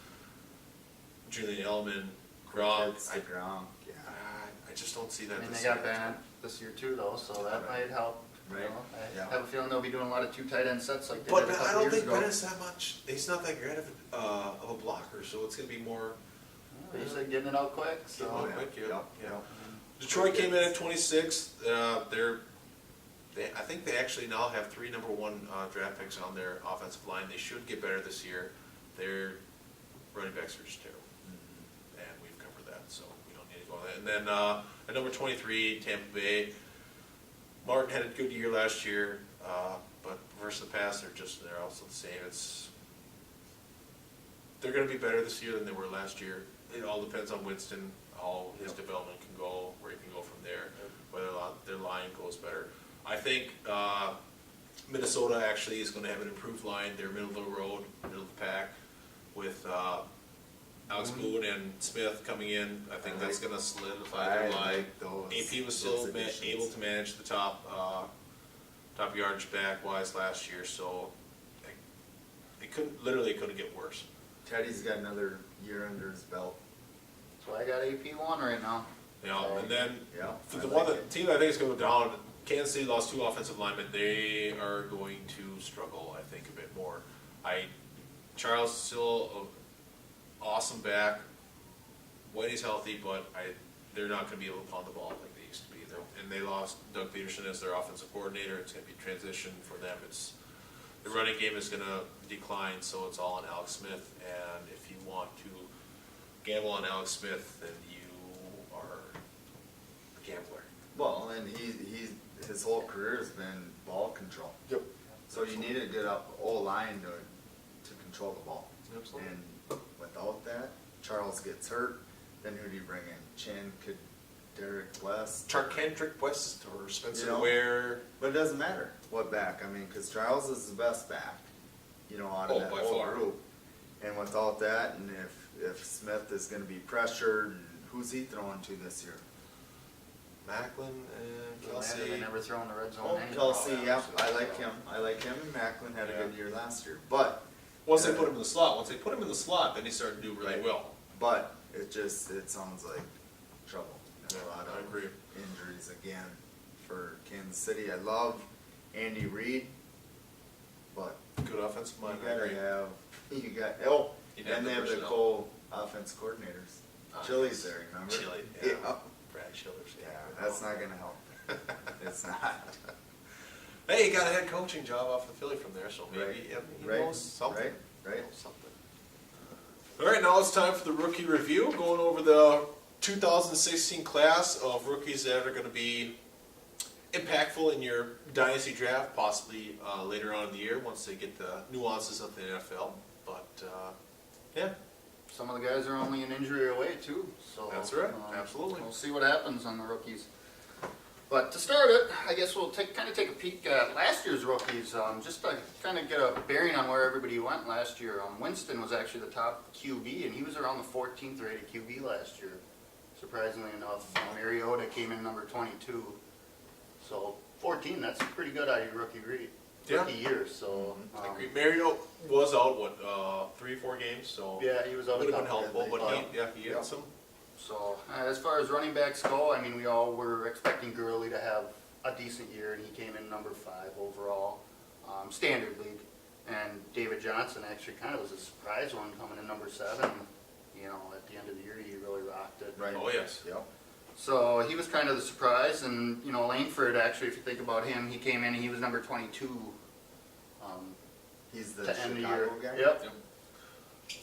Julian Edelman, Gronk. It's the Gronk, yeah. I just don't see that. I mean, this they got year. Bennett this year too, though, so that might help. you Right. know. I Yeah. have a feeling they'll be doing a lot of 2 tight end sets like they But did a I couple don't years think ago. Bennett's that much. He's not that great of a blocker, so it's going to be more. He said getting it out quick, so. Oh, yeah. quick, yeah. Yep, Yeah. yep. Detroit came in at 26th. I think they actually now have 3 number 1 draft picks on their offensive line. They should get better this year. Their running backs are just terrible, and we've covered that, so we don't need to go on that. And then at number 23, Tampa Bay. Martin had a good year last year, but versus the past, they're also the same. They're going to be better this year than they were last year. It all depends on Winston, how his development can go, where he can go from there, whether or not their line goes better. I think Minnesota actually is going to have an improved line. They're middle of the road, middle of the pack, with Alex Boone and Smith coming in. I think that's going to solidify their I line. like those. AP was still those additions. able to manage the top yardage back wise last year, so it couldn't get worse. Teddy's got another year under his belt. So I got AP1 right now. You know, and then Yeah. for I the like one it. team I think is going to go down, Kansas City lost 2 offensive linemen. They are going to struggle, I think, a bit more. Charles is still an awesome back when he's healthy, but they're not going to be able to pound the ball like they used to be. And they lost Doug Peterson as their offensive coordinator. It's going to be transition for them. The running game is going to decline, so it's all on Alex Smith. And if you want to gamble on Alex Smith, then you are a gambler. Well, and his whole career has been ball control. Yep. So you need a good O-line to control the ball. Absolutely. And without that, Charles gets hurt, then who do you bring in? Chin, Derek West? Charkandrick West or Spencer You know? Ware. But it doesn't matter what back. I mean, because Charles is the best back, out of Oh, that by whole far. group. And without that, and if Smith is going to be pressured, who's he throwing to this year? Macklin and They Kelsey. never throw in the red zone. Oh, anyway. Kelsey, yeah, yeah, absolutely. I like him. I like him, and Macklin had a good Yeah. year last year. But Once they put him in the slot, then he started to do really Right. well. it sounds like trouble. And a lot I of agree. injuries again for Kansas City. I love Andy Reid, but Good offensive you line. I gotta agree. and You'd have they the have the personnel. co-offense coordinators. Chili's there, remember? Chili, Yeah. Brad Schillers. Yeah, that's not gonna help. It's not. Hey, he got a head coaching job off of Philly from there, so maybe Right. he Right. knows something. Right. Knows something. All right, now it's time for the rookie review. Going over the 2016 class of rookies that are going to be impactful in your dynasty draft, possibly later on in the year once they get the nuances of the NFL. But yeah, Some of the guys are only an injury away too, so. That's right, absolutely. We'll see what happens on the rookies. But to start it, I guess we'll take a peek at last year's rookies, just to kind of get a bearing on where everybody went last year. Winston was actually the top QB, and he was around the 14th rated QB last year, surprisingly enough. Mariota came in number 22. So 14, that's pretty good out of your rookie read. Yeah. rookie year. So I agree. Mario was out, 3-4 games, so. yeah, he was out Would a have been couple. helpful, but he Yeah. had some. So as far as running backs go, I mean, we all were expecting Gurley to have a decent year, and he came in number 5 overall, standard league. And David Johnson actually kind of was a surprise one, coming in number 7. You know, at the end of the year, he really rocked it. Right. Oh, yes. Yep. So he was kind of the surprise, and you know, Langford actually, if you think about him, he came in and he was number 22. He's the To end the Chicago year. guy? Yep. Yep.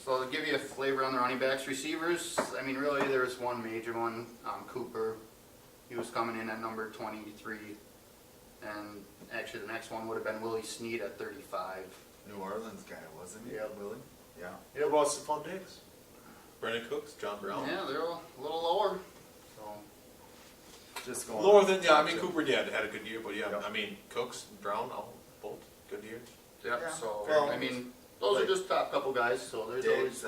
So to give you a flavor on the running backs, receivers, I mean, really there was one major one, Cooper. He was coming in at number 23. And actually the next one would have been Willie Snead at 35. New Orleans guy, wasn't he? Yep. Willie? Yeah. Yeah, well, some fun days. Brandon Cooks, John Brown. Yeah, they're a little lower. So, Just going. Lower than, yeah, I mean, Cooper, yeah, had a good year, but yeah, Yep. I mean, Cooks and Brown, both good years. yeah, Yeah. so Well, I mean, those are just top couple guys, so there's always... Diggs,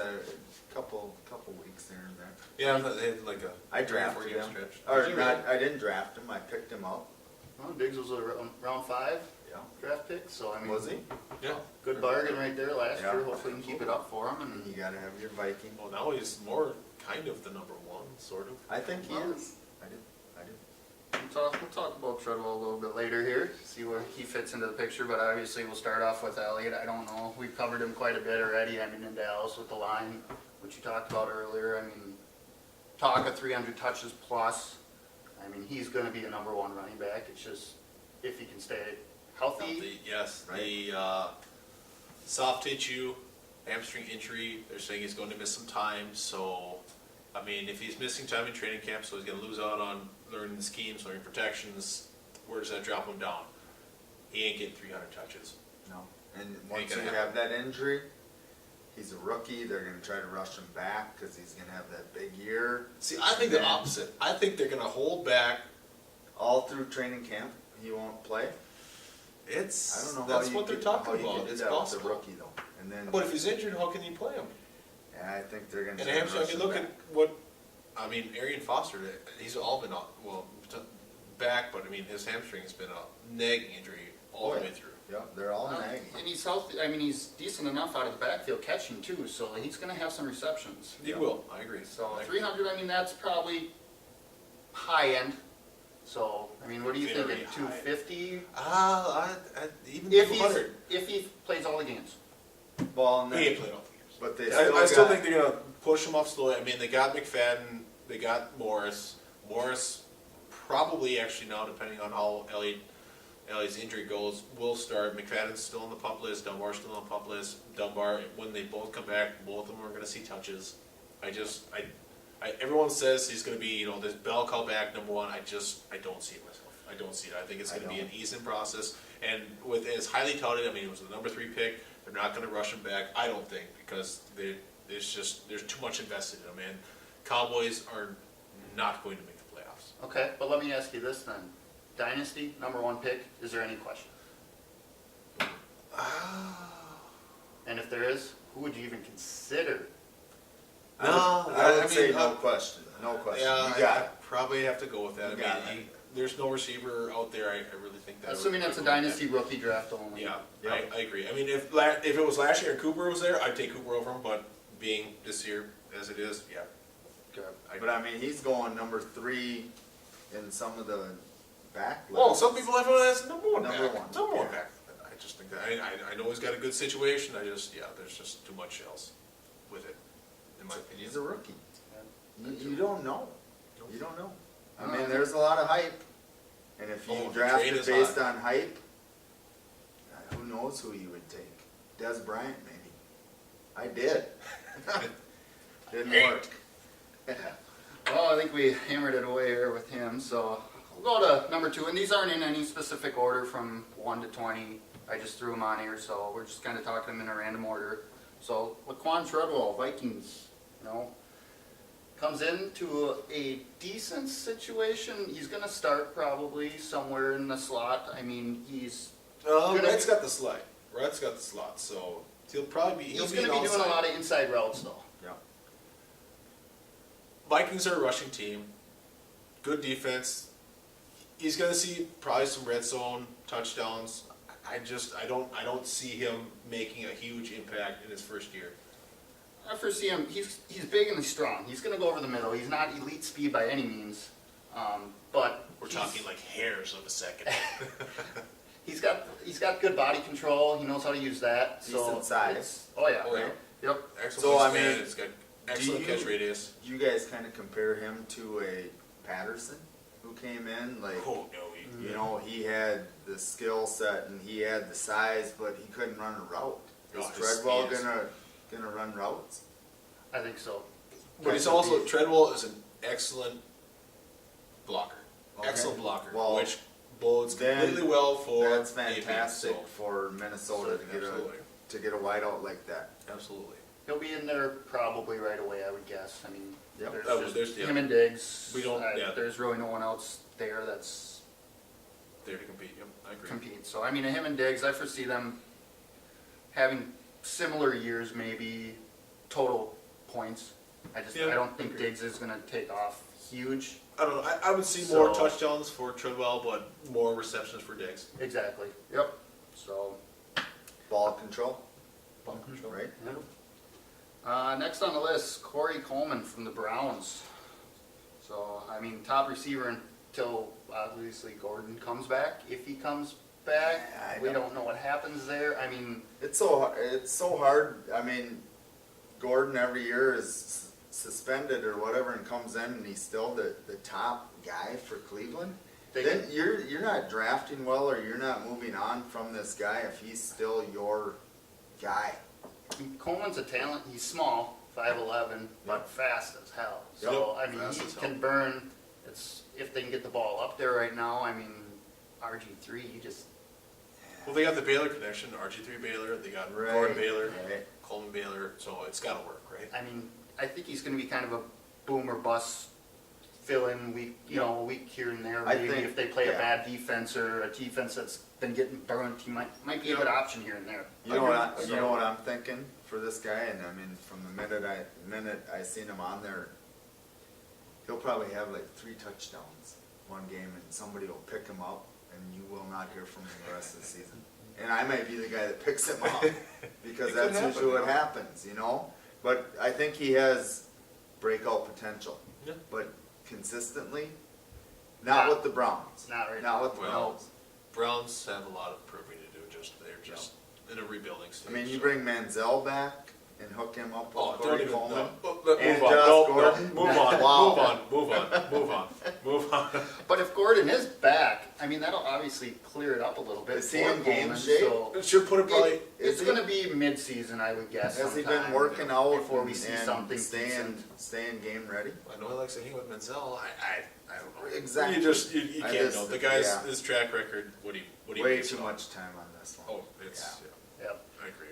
couple weeks there and there. Yeah, they had like a. I 3 or 4 drafted game him. stretch. Or Did you not, really? I didn't draft him, I picked him up. Well, Diggs was a round 5 Yeah. draft pick, so I mean... Was he? Yeah. Good bargain right there last Yeah. year. Hopefully you can keep it up for him. And you And gotta have your Viking. Well, now he's more kind of the number 1, sort of. I think he Well, is. I do. we'll talk about Treadwell a little bit later here, see where he fits into the picture. But obviously we'll start off with Elliott. I don't know. We've covered him quite a bit already. I mean, in Dallas with the line, which you talked about earlier. I mean, talk of 300 touches plus. I mean, he's going to be a number 1 running back. It's just if he can stay healthy. Yes, Right. the soft tissue, hamstring injury, they're saying he's going to miss some time, so, I mean, if he's missing time in training camp, so he's gonna lose out on learning the schemes, learning protections, where does that drop him down? He ain't getting 300 touches. No. And once gonna you happen. have that injury, he's a rookie. They're gonna try to rush him back because he's gonna have that big year. See, I think the opposite. I think they're gonna hold back. All through training camp, he won't play. I It's, don't know that's how you what they're could- talking how you about, could do it's that with possible. a rookie though. And then, But if he's injured, how can you play him? yeah, I think they're gonna And try to hamstring, I rush mean, him look back. at what, I mean, Arian Foster, he's all been, back, but I mean, his hamstring has been a nagging injury all the way through. Yep, they're all nagging. And he's healthy. I mean, he's decent enough out of the backfield catching too, so he's going to have some receptions. He will, I agree. So I agree. 300, I mean, that's probably high end. So, I mean, what are you Very thinking? high. 250? Even If 200. he plays all the games. Well, and He then, ain't played all the games. but they I still still got, think they're gonna push him up slowly. I mean, they got McFadden, they got Morris. Morris probably actually now, depending on how Elliott's injury goes, will start. McFadden's still on the pup list. Dunbar's still on the pup list. Dunbar, when they both come back, both of them are gonna see touches. Everyone says he's gonna be, this bell cow back number 1. I don't see it myself. I don't see it. I think it's gonna be an ease-in process. And with as highly touted, I mean, it was the number 3 pick. They're not gonna rush him back, I don't think, because there's too much invested in him. And Cowboys are not going to make the playoffs. Okay, but let me ask you this then. Dynasty, number 1 pick, is there any question? And if there is, who would you even consider? I would say no mean, question. No question. Yeah, You got I it. probably have to go with that. You got I mean, there's no receiver out there. I really think that. Assuming that's a dynasty rookie draft only. Yeah, Yeah. I agree. I mean, if it was last year and Cooper was there, I'd take Cooper over him. But being this year as it is, yeah. Okay. But I mean, he's going number 3 in some of the back. Well, lists. some people have him as number 1 Number back. one, Number 1 yeah. back. I just think that I know he's got a good situation. There's just too much else with it, in my opinion. He's a rookie. Yeah. You don't know. You don't know. I No, mean, I- there's a lot of hype, and if Oh, you the draft trade it is based hot. on hype, who knows who you would take? Des Bryant, maybe. I did. Didn't work. Well, I think we hammered it away here with him, so we'll go to number 2, and these aren't in any specific order from 1 to 20. I just threw them on here, so we're just kind of talking them in a random order. So Laquan Treadwell, Vikings, comes into a decent situation. He's going to start probably somewhere in the slot. I mean, he's Red's got the slot. Red's got the slot, so he'll probably be. going to be doing a lot of inside routes, though. Yeah. Vikings are a rushing team. Good defense. He's going to see probably some red zone touchdowns. I don't see him making a huge impact in his first year. I foresee him, he's big and he's strong. He's gonna go over the middle. He's not elite speed by any means. But We're he's- talking like hairs of a second. he's got good body control. He knows how to use that. So Decent size. Oh yeah. Oh, yeah. Yep. Excellent So, I wingspan, mean, it's got excellent do you- catch radius. You guys kind of compare him to a Patterson who came in, like, Oh, no, you know, he had the skill set and he had the size, but he couldn't run a route. Is Oh, his Treadwell speed is- gonna run routes? I think so. But he's Kind of also, be- Treadwell is an excellent blocker. Okay. Excellent blocker, Well, which bodes then completely well for That's AB, fantastic so- for Minnesota Absolutely. to get a wideout like that. Absolutely. He'll be in there probably right away, I would guess. I mean, Yep. there's Oh, just there's- yeah. him and Diggs. We don't- yeah. There's really no one else there that's There to compete, yep, I agree. compete. So I mean, him and Diggs, I foresee them having similar years, maybe total points. Yeah, I don't think agree. Diggs is going to take off huge. I don't know, I would see more So- touchdowns for Treadwell, but more receptions for Diggs. Exactly. Yep. So. Ball control, Ball control. right? Yep. Next on the list, Corey Coleman from the Browns. So I mean, top receiver until obviously Gordon comes back. If he comes back, I we don't- don't know what happens there. I mean, It's so hard. I mean, Gordon every year is suspended or whatever and comes in and he's still the top guy for Cleveland. they Then you're not drafting well or you're not moving on from this guy if he's still your guy. Coleman's a talent. He's small, 5'11", but fast as hell. So Yep, I mean, fast he as hell. can burn. It's if they can get the ball up there right now. I mean, RG3, you just Well, they got the Baylor connection, RG3 Baylor, they got Right, Gordon Baylor, right. Coleman Baylor, so it's gotta work, right? I mean, I think he's going to be kind of a boom or bust fill-in week, a week here and there. I Maybe think- if they play a yeah. bad defense or a defense that's been getting burnt, he might be a good option here and there. You know what? Agree. You know what I'm thinking for this guy, and I mean, from the minute I seen him on there, he'll probably have like 3 touchdowns one game, and somebody will pick him up, and you will not hear from him the rest of the season. And I might be the guy that picks him up because It could that's happen, usually what yeah. happens, you know. But I think he has breakout potential, Yeah. but consistently, not with the Browns. Not right Not now. with the Well, Browns. Browns have a lot of proving to do, they're just in a rebuilding stage. I mean, you so- bring Manziel back and hook him up with Oh, don't Corey even, Coleman. no. Move And on, Josh no, Gordon. no, move on, Wow. move on, move on, move on, move on. But if Gordon is back, I mean, that'll obviously clear it up a little bit. Is he for in game Coleman, shape? so It should put it probably, it's is he- going to be mid-season, I would guess. Has he been sometime working out before we and- see and something staying decent? game ready? I know he likes to hang with Menzel, I don't know. Exactly. You I can't just- know, the guy's, yeah. his track record, what he Way makes too it on. much time on this one. Oh, it's, yeah, Yep. I agree.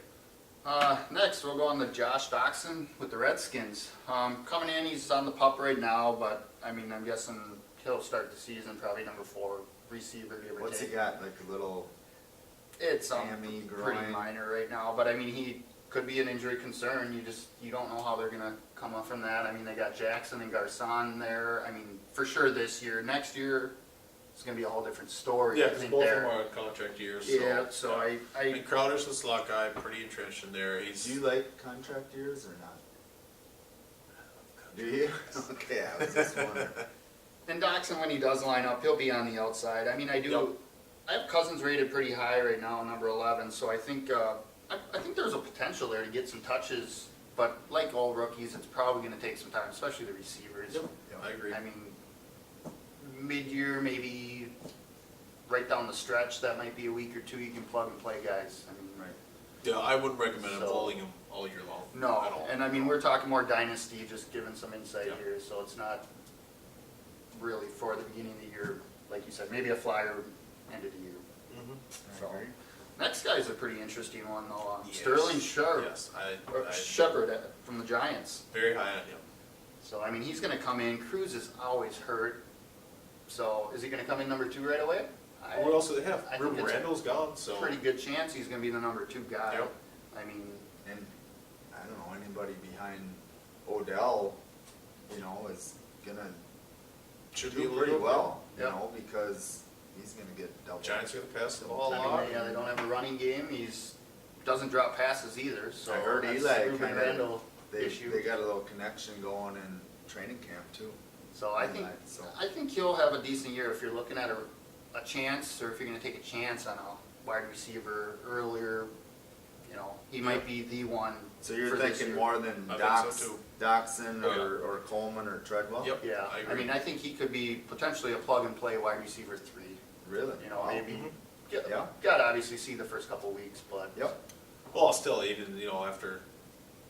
Next, we'll go on to Josh Doxson with the Redskins. Coming in, he's on the pup right now, but I mean, I'm guessing he'll start the season probably number 4 receiver, give or What's he take. got? Like a little It's hammy, pretty groin? minor right now, but I mean, he could be an injury concern. You don't know how they're gonna come up from that. I mean, they got Jackson and Garcon there. I mean, for sure this year. Next year, it's gonna be a whole different story. Yeah, I because think both of there. them are on contract years, so. Yeah, so I I mean, Crowder's the slot guy, pretty entrenched in there, he's. Do you like contract years or not? Do you? Okay, I was just wondering. And Doxson, when he does line up, he'll be on the outside. I mean, I have Cousins rated pretty high right now, number 11. So I think I think there's a potential there to get some touches. But like all rookies, it's probably going to take some time, especially the receivers. Yep, I agree. I mean, mid-year, maybe right down the stretch, that might be a week or two. You can plug and play guys. I mean, Right. Yeah, I wouldn't recommend him So- holding him all year long. no, at all. and I mean we're talking more dynasty, just giving some insight Yeah. here. So it's not really for the beginning of the year, like you said, maybe a flyer end of the year. I So, agree. next guy's a pretty interesting one though. Yes. Sterling Sharp, Yes, or I Shepard from the Giants. very high on him. So I mean he's going to come in. Cruz is always hurt. So is he going to come in number 2 right away? What else do they have? I think it's a Randall's gone, so. Pretty good chance he's going to be the number 2 guy. Yep. I mean, And I don't know, anybody behind Odell, is gonna Should be do a pretty little. well, Yep. because he's gonna get double. Giants are gonna pass the ball a I lot. mean, they don't have a running game. Doesn't drop passes either. So I heard that's Eli Ruben kinda- Randall They issue. got a little connection going in training camp too. So I think So- he'll have a decent year if you're looking at a chance, or if you're going to take a chance on a wide receiver earlier. You know, he might be the one. So you're for this thinking year. more than I think so, too. Doxson Oh, yeah. or Coleman or Treadwell? Yep. Yeah, I I agree. mean, I think he could be potentially a plug and play wide receiver 3. Really? You know, Wow. maybe. Mhm. Yeah. Got to obviously see the first couple weeks, but Yep. Well, still, even, after,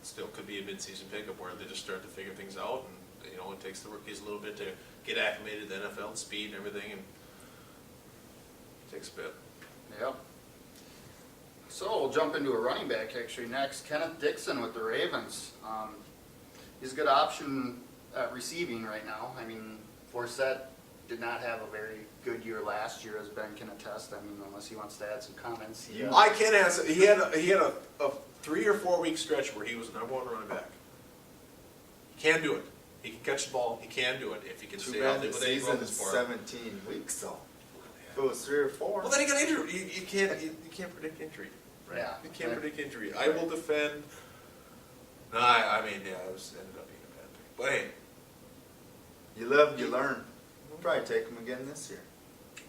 still could be a mid-season pickup where they just start to figure things out, and, it takes the rookies a little bit to get acclimated to the NFL, speed and everything, and it takes a bit. Yep. So we'll jump into a running back actually next. Kenneth Dixon with the Ravens. He's a good option at receiving right now. I mean, Forsett did not have a very good year last year, as Ben can attest. I mean, unless he wants to add some comments. Yeah. I can answer, he had a 3 or 4 week stretch where he was the number 1 running back. He can do it. He can catch the ball, he can do it, if he can Too stay bad healthy the with any season's focus for him. 17 weeks though. If it was 3 or 4. Well, then he got injured. You can't predict injury. Yeah. You can't predict injury. I will defend. No, I mean, yeah, it ended up being a bad pick. But hey, You live, you learn. We'll probably take him again this year.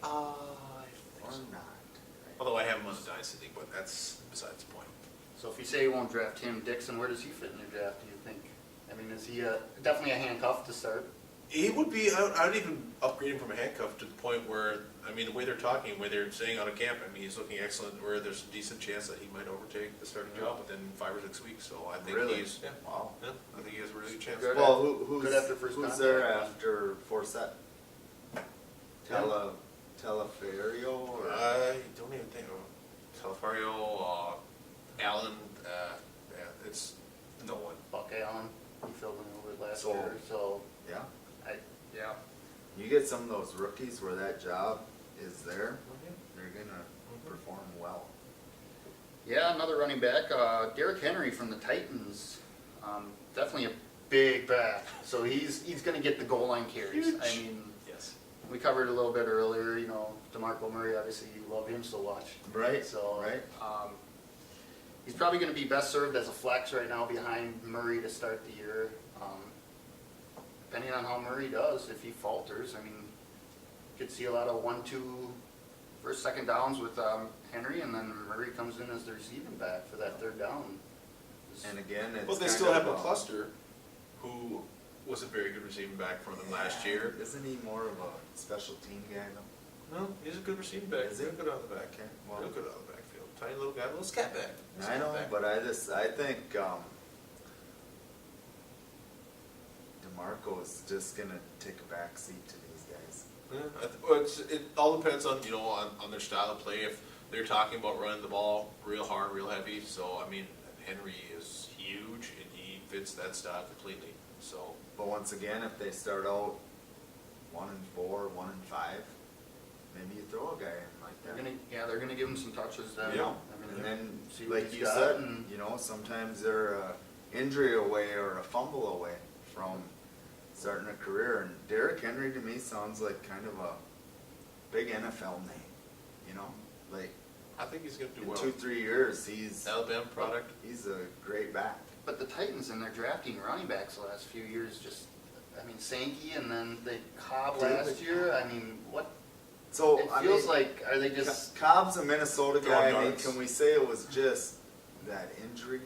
I Or not. although I have him on the dynasty league, but that's besides the point. So if you say you won't draft him, Dixon, where does he fit in your draft, do you think? I mean, is he definitely a handcuff to start? He would be. I'd even upgrade him from a handcuff to the point where, I mean, the way they're talking, the way they're saying out of camp, I mean, he's looking excellent. Where there's a decent chance that he might overtake the starting job within 5 or 6 weeks. So I think Really? he's. Yeah, Wow. yeah, I think he has a really good chance. Good. Well, Good after first who's contact. there after Forsett? Teleferio or? I don't even think of Telefario, Allen. Yeah, it's no one. Buck Allen, he filled in a little bit last So- year, so Yeah. yeah. You get some of those rookies where that job is there, they're gonna perform well. Yeah, another running back, Derrick Henry from the Titans. Definitely a big back, so he's going to get the goal line carries. Huge. I mean, Yes. we covered a little bit earlier. DeMarco Murray, obviously you love him so much. Right, So right. he's probably going to be best served as a flex right now behind Murray to start the year. Depending on how Murray does, if he falters, I mean, you could see a lot of 1-2 first, second downs with Henry, and then Murray comes in as the receiving back for that third down. And again, it's Well, they kind still have of, McCluster, who was a very good receiving back for them last year. Isn't he more of a special team guy though? No, he's a good receiving back. Is he? Real good out of the back. Okay, well- Real good out of the backfield. Tiny little guy, little scat back. I know, but I think DeMarco is just gonna take a back seat to these guys. Yeah, well, it all depends on, on their style of play. If they're talking about running the ball real hard, real heavy, so, I mean, Henry is huge, and he fits that style completely, so. But once again, if they start out 1-4, 1-5, maybe you throw a guy in like that. They're gonna give him some touches then. Yeah, I mean, and then, see what like he's you got said, and- sometimes they're a injury away or a fumble away from starting a career. And Derrick Henry to me sounds like kind of a big NFL name, like I think he's gonna do in well. 2-3 years, he's Alabama product. a great back. But the Titans in their drafting running backs the last few years Sankey and then they Cobb David last year. I mean, what? So It I feels mean, like, are they just? Cobb's a Minnesota Throwing guy. I mean, yards. can we say it was just that injury?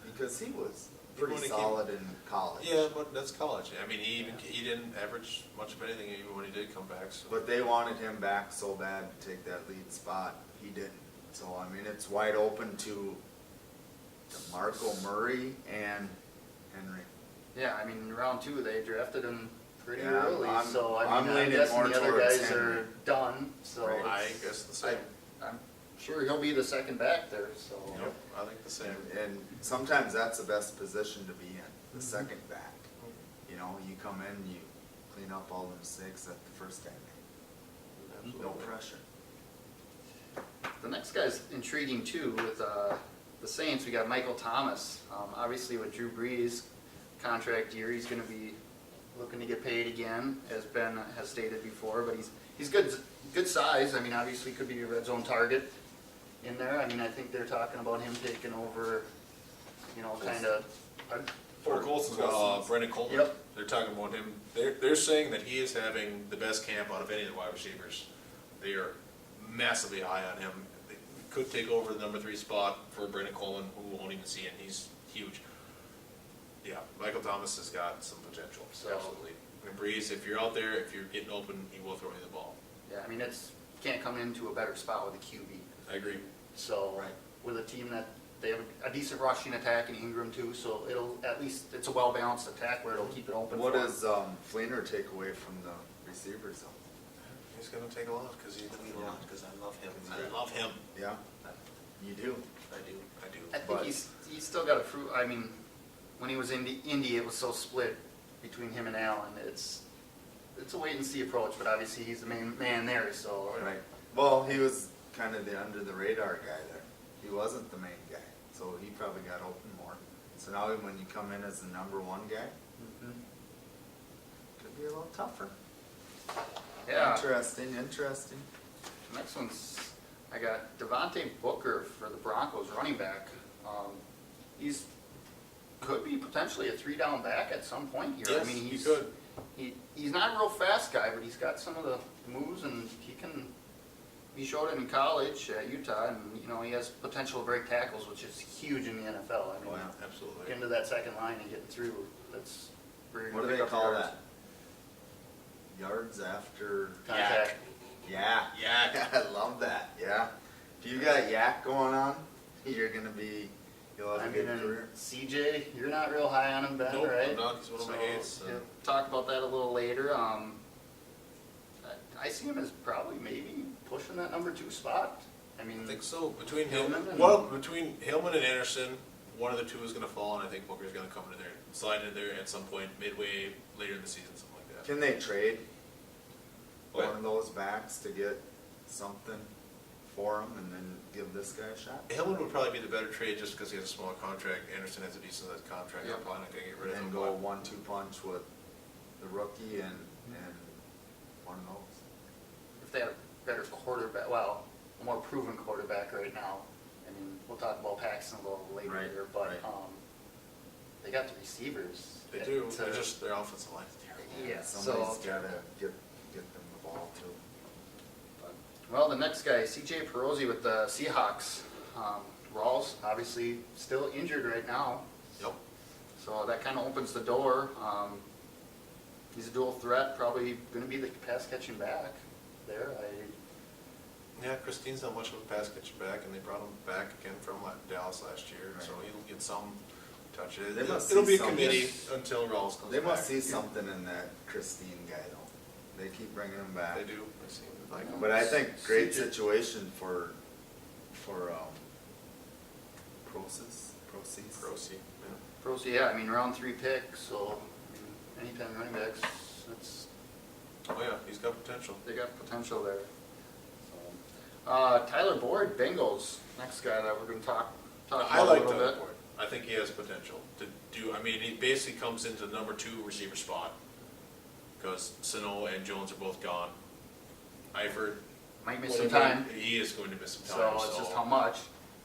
Because he was pretty When he came- solid in college. Yeah, but that's college. I mean, he didn't average much of anything even when he did come back, so. But they wanted him back so bad to take that lead spot. He didn't. So, I mean, it's wide open to DeMarco Murray and Henry. Yeah, I mean, in round 2 they drafted him pretty Yeah, early, so I'm I'm leaning guessing more the other towards guys Henry. are done. So Right. I guess the same. I'm sure he'll be the second back there. So Yep, I think the same. And sometimes that's the best position to be in, the second back. You come in, you clean up all the mistakes that the first guy made. No Absolutely. pressure. the next guy's intriguing too. With the Saints, we got Michael Thomas. Obviously, with Drew Brees' contract year, he's going to be looking to get paid again, as Ben has stated before. But he's good size. I mean, obviously could be a red zone target in there. I mean, I think they're talking about him taking over, you know, kind of. For Colson's Brendan Coleman. Yep. They're talking about him. They're saying that he is having the best camp out of any of the wide receivers. They are massively high on him. They could take over the number 3 spot for Brendan Coleman, who won't even see it. He's huge. Yeah, Michael Thomas has got some potential. So- Absolutely. And Breeze, if you're out there, if you're getting open, he will throw you the ball. Yeah, I mean, can't come into a better spot with a QB. I agree. So Right. with a team that they have a decent rushing attack in Ingram too, so it'll at least it's a well balanced attack where it'll keep it open. What for him. does Fleener take away from the receivers though? He's going to take a lot because he's going to need a lot because I love him. I love him. Yeah, you do. I do. I do. I think But- he's still got a prove. I mean, when he was in Indy, it was so split between him and Allen. It's a wait and see approach, but obviously he's the main man there. So Right. Well, he was kind of the under the radar guy there. He wasn't the main guy, so he probably got open more. So now when you come in as the number 1 guy, Mhm. could be a little tougher. Yeah. Interesting. Next one's I got Devontae Booker for the Broncos running back. He's could be potentially a 3-down back at some point here. Yes, I mean, he could. He's not a real fast guy, but he's got some of the moves, and he showed it in college at Utah, and you know he has potential to break tackles, which is huge in the NFL. I mean, Oh, yeah. Absolutely. getting to that second line and getting through, that's where you're What do gonna they pick up call yards. that? Yards after Contact. yak. Yak. I love that. Yeah. If you got yak going on, you'll have I a mean, good and career. CJ, you're not real high on him, Ben, Nope, right? I'm not. He's one of my hates. We'll talk about that a little later. I see him as probably maybe pushing that number 2 spot. I mean, I think so. Between Hillman and- between Hillman and Anderson, one of the 2 is going to fall, and I think Booker's going to come in there, slide in there at some point midway later in the season, something like that. Can they trade What? one of those backs to get something for him and then give this guy a shot? Hillman would probably be the better trade just because he has a small contract. Anderson has a decent sized contract. Yeah. I'm probably not going to get And rid of then him. go but- 1-2 punch with the rookie and one of those. if they had a better quarterback, well, a more proven quarterback right now, I mean, we'll talk about Paxton a little later Right, here, but right. they got the receivers. They do. to- They're just their offensive line is terrible. Yeah, Somebody's so, gotta get them the ball too. well, the next guy, CJ Perosi with the Seahawks. Rawls, obviously, still injured right now, Yep. so that kind of opens the door. He's a dual threat, probably going to be the pass catching back there. Yeah, Christine's not much of a pass catcher back, and they brought him back again from Dallas last year, so Right. he'll get some touches. They must It'll see be a something. committee until Rawls comes They back. must see something in that Christine guy though. They keep bringing him back. They do. They seem to like him. But I think great CJ situation for Proces. Procy, yeah. Perosi, yeah, I mean, round 3 pick, so I mean, anytime running backs, that's Oh yeah, he's got potential. they got potential there. So, Tyler Boyd, Bengals, next guy that we're going to talk I about like a little Tyler bit. Boyd. I think he has potential to do. I mean, he basically comes into the number 2 receiver spot because Sano and Jones are both gone. Eifert, Might miss some time, He is going to miss some so time. it's just how much.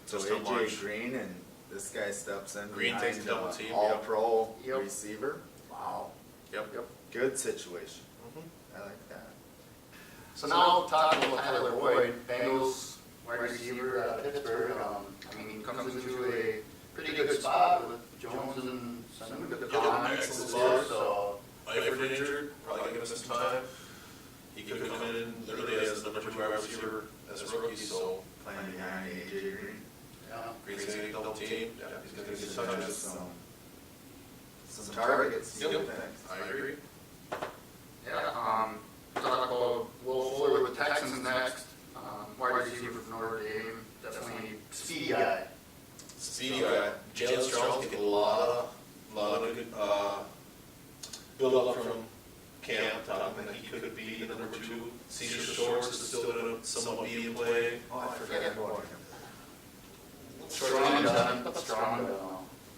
So Just how AJ much. Green and this guy steps in Green behind takes the double team, all yep. pro Yep. receiver. Wow, Yep. Yep. good situation. Mhm. I like that. So now talking about Tyler Boyd, Bengals wide receiver out of Pittsburgh. I mean, he comes into a pretty good spot with Jones and some good Yeah, comments excellent there, spot. so. Eifert injured, probably going to miss some time. He could come in literally as the number 2 wide receiver as a rookie, so Playing behind AJ Green. Yeah. Green's going to double team. Yeah, he's going to get Some touches. some targets. Yep. Thanks. I agree. Yeah, talk about Will Fuller with Texans next. Wide receiver from Notre Dame, definitely speedy guy. Speedy guy. Jalen Strong's getting a lot of good build up from camp. Talking that he could be the number 2. Cesar Shorts is still going to somewhat be in play. Oh, I forgot about him. Strong gun, strong gun.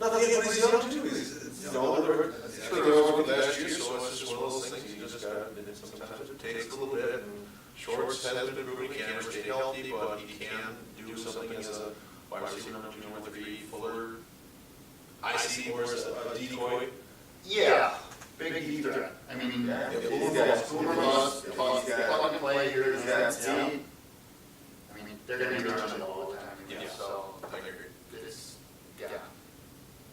Not that he's young too. He's older. He's been over last year, so it's just one of those things. You just got to, sometimes it takes a little bit. And Shorts has been improving, he can't ever stay healthy, but he can do something as a wide receiver, number 2, number 3, Fuller. I see him more as a decoy. Yeah, big deep threat. I mean, Yeah, boomer he's got- bust, he's plug got- and play here, He's got speed. speed. I mean, they're gonna be running all the time, Yeah. so I agree. it's, yeah.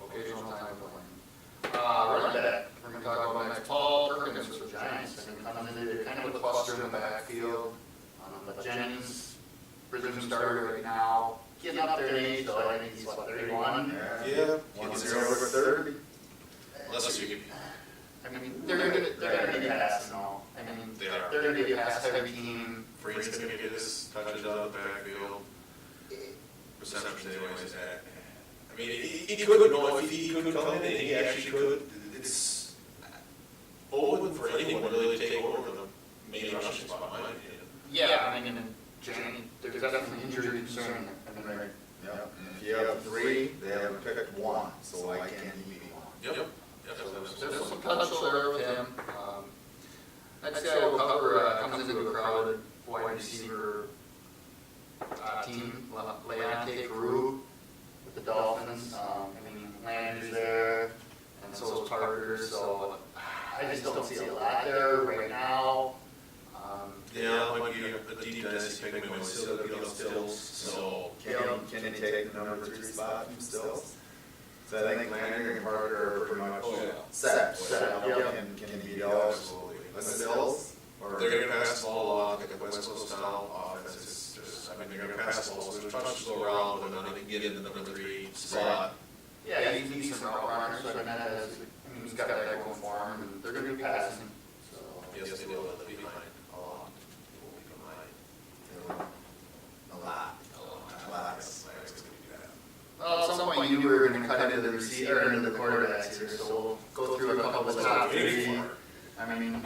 Occasional time to win. Running back, we're gonna talk about next. Paul Perkins with the Giants. I mean, comes into kind of a cluster in the backfield. But Jennings, presumed starter right now. Getting up there in age, though, I think he's what, 31? Yeah. 1-0 over 30. Unless you give I mean, they're gonna be passing now. I mean, They are. they're gonna be a pass-heavy team. Free's gonna get his touches out of the backfield. Receptions anyways. I mean, he could, you know, if he could come in and he actually could, it's open for anyone to really take over the main rushing spot, in my opinion. Yeah, I mean, and Jenny, there's definitely injury concern there. I mean, right. Yep. And if you have 3, they haven't picked 1, so why can't he be 1? Yep. There's some potential there with him. Next guy we'll cover comes into a crowded wide receiver team, Leonte Carew with the Dolphins. I mean, Landry's there, and so is Parker, so I just don't see a lot there right now. Yeah, it might be a deep dynasty pick, maybe still gotta be on Stills, so. Can he take the number 3 spot from Stills? So I think Landry and Parker are pretty much set. Yep. Can he beat out with Stills? Or They're gonna pass the ball a lot, like a West Coast style offense, it's just, I mean, they're gonna pass the ball, so there's touches go around, but then they can get in the number 3 spot. Yeah, he's a decent route runner, so I mean, he's got that going for him, and they're gonna be passing, so. Yes, they will, they'll be behind a lot. They will be behind a lot. a lot. It's gonna be bad. Well, at some point you were gonna cut into the receiver, or into the quarterbacks here, so we'll go through a couple of the top 3. I mean,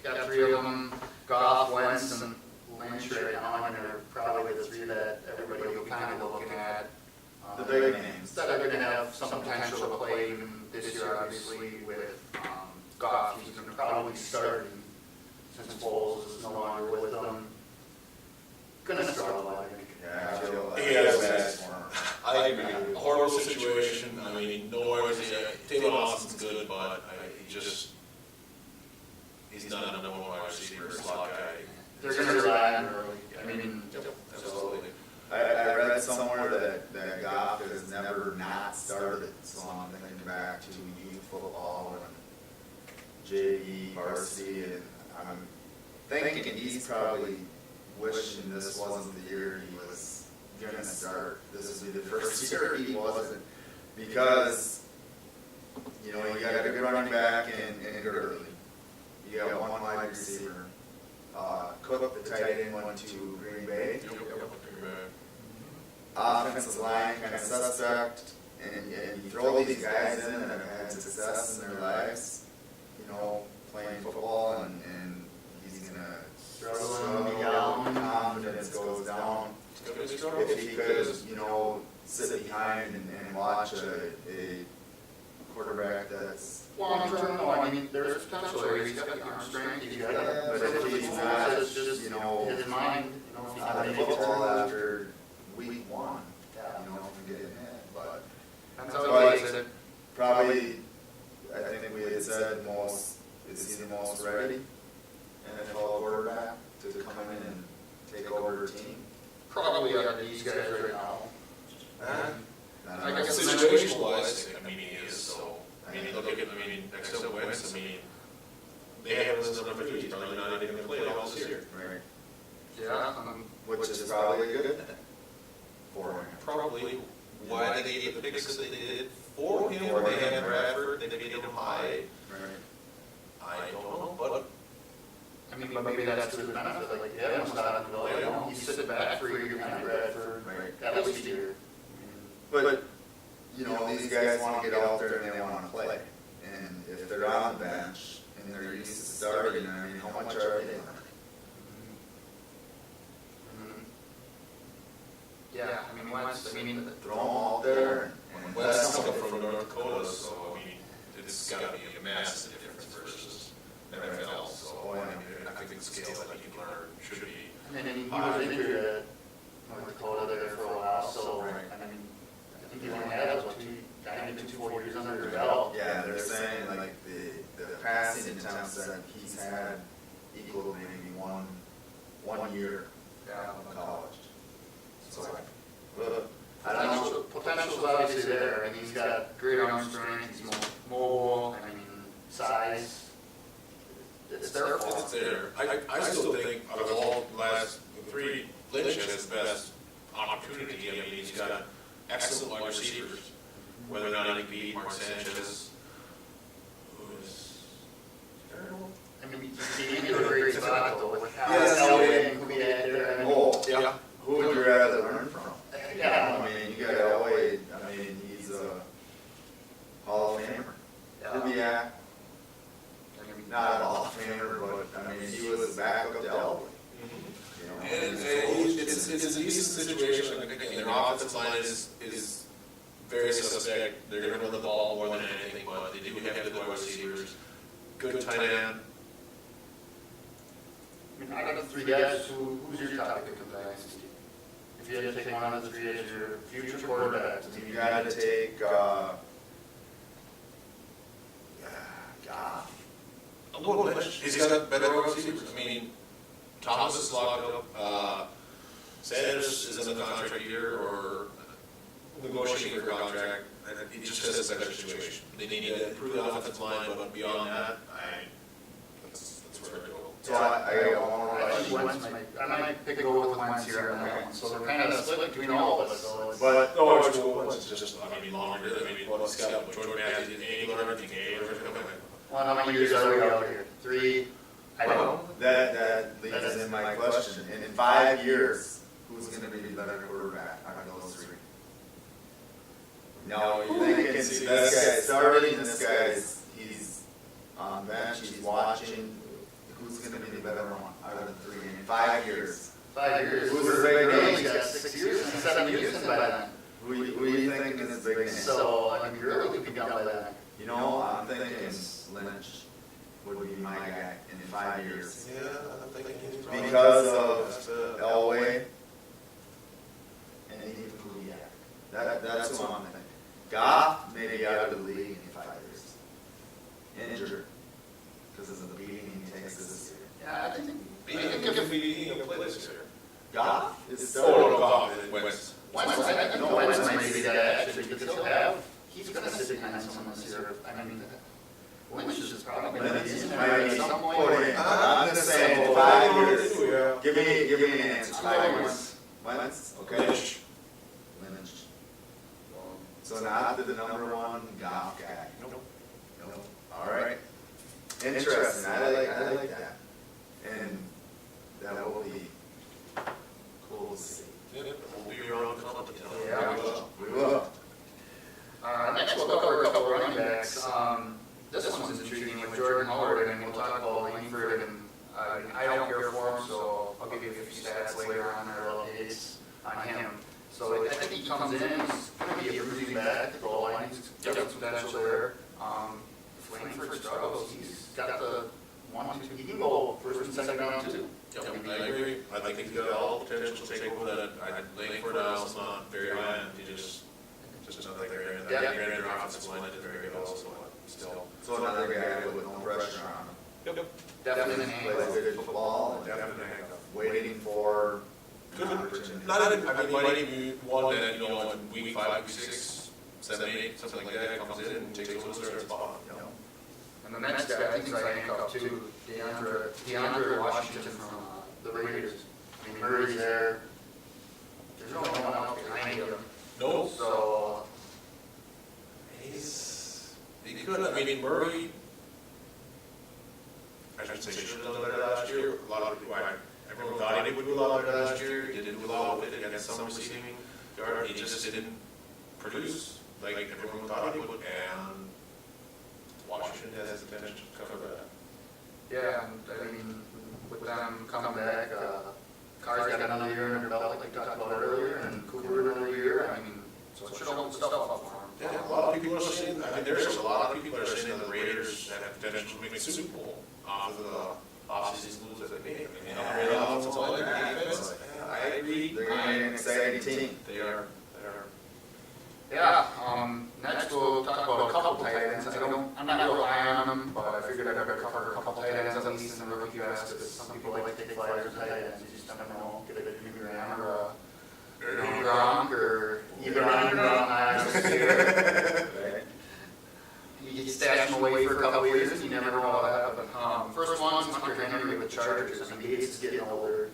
got 3 of them, Goff, Wentz, and Lynch right now, and they're probably the 3 that everybody will be kind of looking at. The big names. That are gonna have some potential to play even this year, obviously, with Goff, he's gonna probably be starting since Foles is no longer with them. Gonna struggle, I think. Yeah, I feel He has bad that. for him. I agree. A horrible situation. I mean, noise. Taylor Austin's good, but he's not a number 1 wide receiver, slot guy. They're gonna rely on early. I mean, Absolutely. I read somewhere that Goff has never not started, so I'm thinking back to youth football and JV, varsity, and I'm thinking he's probably wishing this wasn't the year he was gonna start. This would be the first year he wasn't, because, you know, you got a good running back in Gurley. You got 1 wide receiver. Cook, the tight end, went to Green Bay. Offensive line kind of suspect, and you throw these guys in that have had success in their lives, you know, playing football, and he's gonna struggle me down, confidence goes down. If he could, you know, sit behind and watch a quarterback that's long term, no, I mean, there's potential there, he's got the arm strength, he's got Yeah, that. but if he's not, It's just, you know, his mind, you know, if he's on not the able football to. after week 1, you know, from getting hit, but That's how he takes it. probably, I think we had said is he the most ready NFL quarterback to come in and take over a team? Probably out of these guys right now. I guess Situational wise, I mean, he is, so, I mean, look at, next to Wentz, they have this number 3, he's probably not even gonna play it all this year. Right, Yeah, which is probably a good thing for him. Probably why they gave the picks that they did for him, when they had Bradford, they paid him high, Right. I don't know, but I mean, but maybe that's to his benefit, like, yeah, I'm not in the middle, you know, he's sitting back for a year behind Bradford, Right. at least a year. But, you know, these guys want to get out there and they want to play. And if they're on the bench and they're used to starting, I mean, how much are they learning? Yeah, I mean, Wentz, I mean, Throw them out there and Wentz coming from North Dakota, so, I mean, it's gotta be a massive difference versus NFL, so I think the scale that he can learn should be. And then he was injured at North Dakota there for a while, so, Right. I mean, I think he only has, what, 2 years under his belt. Yeah, they're saying like the passing attempts that he's had equal to maybe one year Yeah. of college. So, I don't know, potential's obviously there, and he's got great arm strength, he's mobile, I mean, size. It's their fault. It's there. I still think out of all the last three, Lynch has the best opportunity. I mean, he's got excellent wide receivers. Whether or not he can beat Mark Sanchez, who is terrible. I mean, he's in a great spot though, with how Yes. Elway and Kubiak there, I mean. Oh, Yeah. who would you rather learn from? Yeah. I mean, you got Elway, I mean, he's a Hall of Famer. Yeah. Kubiak, I mean, not a Hall of Famer, but I mean, he was the backup to Elway. You know? And it's a decent situation. Again, their offensive line is very suspect. They're going to run the ball more than anything, but they do have good wide receivers, good tight end. I mean, out of the three guys, who's your top pick of the dynasty? If you had to take one of the three as your future quarterbacks, I mean, You gotta take, Goff. A little bit. He's got better wide receivers. I mean, Thomas is locked up. Sanders is in the contract year or negotiating for a contract. And he just has a better situation. They need to improve the offensive line, but beyond that, that's where I go. So I got one more I question. might pick a go with Wentz here on that one, so they're kind of split between all of us, so it's. But, No, it's just, I mean, longer. I mean, what he's got, Jordan Matthews, Angler, I think Angler, Well, how many years are we out here? 3? I don't know. that leads in my question. And in 5 years, who's gonna be the better quarterback out of those three? No, you're thinking, see, this guy's starting, this guy's, he's on bench, he's watching. Who's gonna be the better one out of the three in 5 years? 5 years. Who's the big name? He's got 6 years and 7 years in by then. Who are you thinking is big name? So, I mean, really could be done by then. You know, I'm thinking Lynch would be my guy in 5 years. Yeah, I'm thinking he's probably. Because of Elway and even Kubiak. That's what I'm thinking. Goff may be out of the league in 5 years. Injured. Because of the beating he takes this year. Yeah, I think. He can play this year. Goff is Oh, still. no, Goff, Wentz. Wentz, I think Wentz might be the guy actually, because he'll have, he's gonna sit behind someone this year. I mean, Lynch is probably gonna be in there at some point. I'm just saying 5 years. Give me an answer. 5 years. Wentz, okay. Lynch. Lynch. So not the number one Goff guy. Nope. Nope. All right. Interesting. I like that. And that will be cool to see. We'll be around Columbus. Yeah. We will. Next we'll cover a couple running backs. This one's intriguing with Jordan Howard, and we'll talk about Langford, and I don't care for him, so I'll give you a few stats later on, or little dates on him. So I think he comes in, he's going to be a bruising back at the goal line, he's got some potential there. If Langford struggles, he's got the 1, 2, he can go first and second round too. I agree. I think he's got all the potential to take over that. Langford now is not very high, and he just not like they're in that. Their offensive line did very well, so still. So another guy with no pressure on him. Yep. Definitely an Plays angle. good football. and Definitely. Waiting for Good. an opportunity. Not even, I mean, might even be one that, you know, in week 5, week 6, 7, 8, something like that, comes in and takes over the starting spot. You know. And the next guy, I think, is I handcuff too, DeAndre Washington from the Raiders. I mean, Murray's there. There's no one else behind him. No. So, He could, I mean, Murray, I should say, should have done better last year. A lot of people, everyone thought he would do a lot better last year. He did do a lot with it, he got some receiving yard. He just didn't produce like everyone thought he would. And Washington has the potential to cover that. yeah, and I mean, with them coming back, Carr's got another year under belt, like we talked about earlier, and Cooper another year. I mean, so it should open stuff up for him. Yeah, a lot of people are saying, I mean, there's a lot of people that are saying that the Raiders that have potential to make the Super Bowl off of the off-season moves that they made. I mean, the offensive line, the defense, I agree. They're gonna be an exciting team. They are. Yeah, next we'll talk about a couple tight ends. I'm not real high on them, but I figured I'd better cover a couple tight ends at least in the rookie class, because some people like to take flyers with tight ends. You just never know, get a Jimmy Graham or a Gronk or even Right? you stash them away for a couple years, you never know what'll happen. First one's Hunter Henry with the Chargers. I mean, Gates is getting older.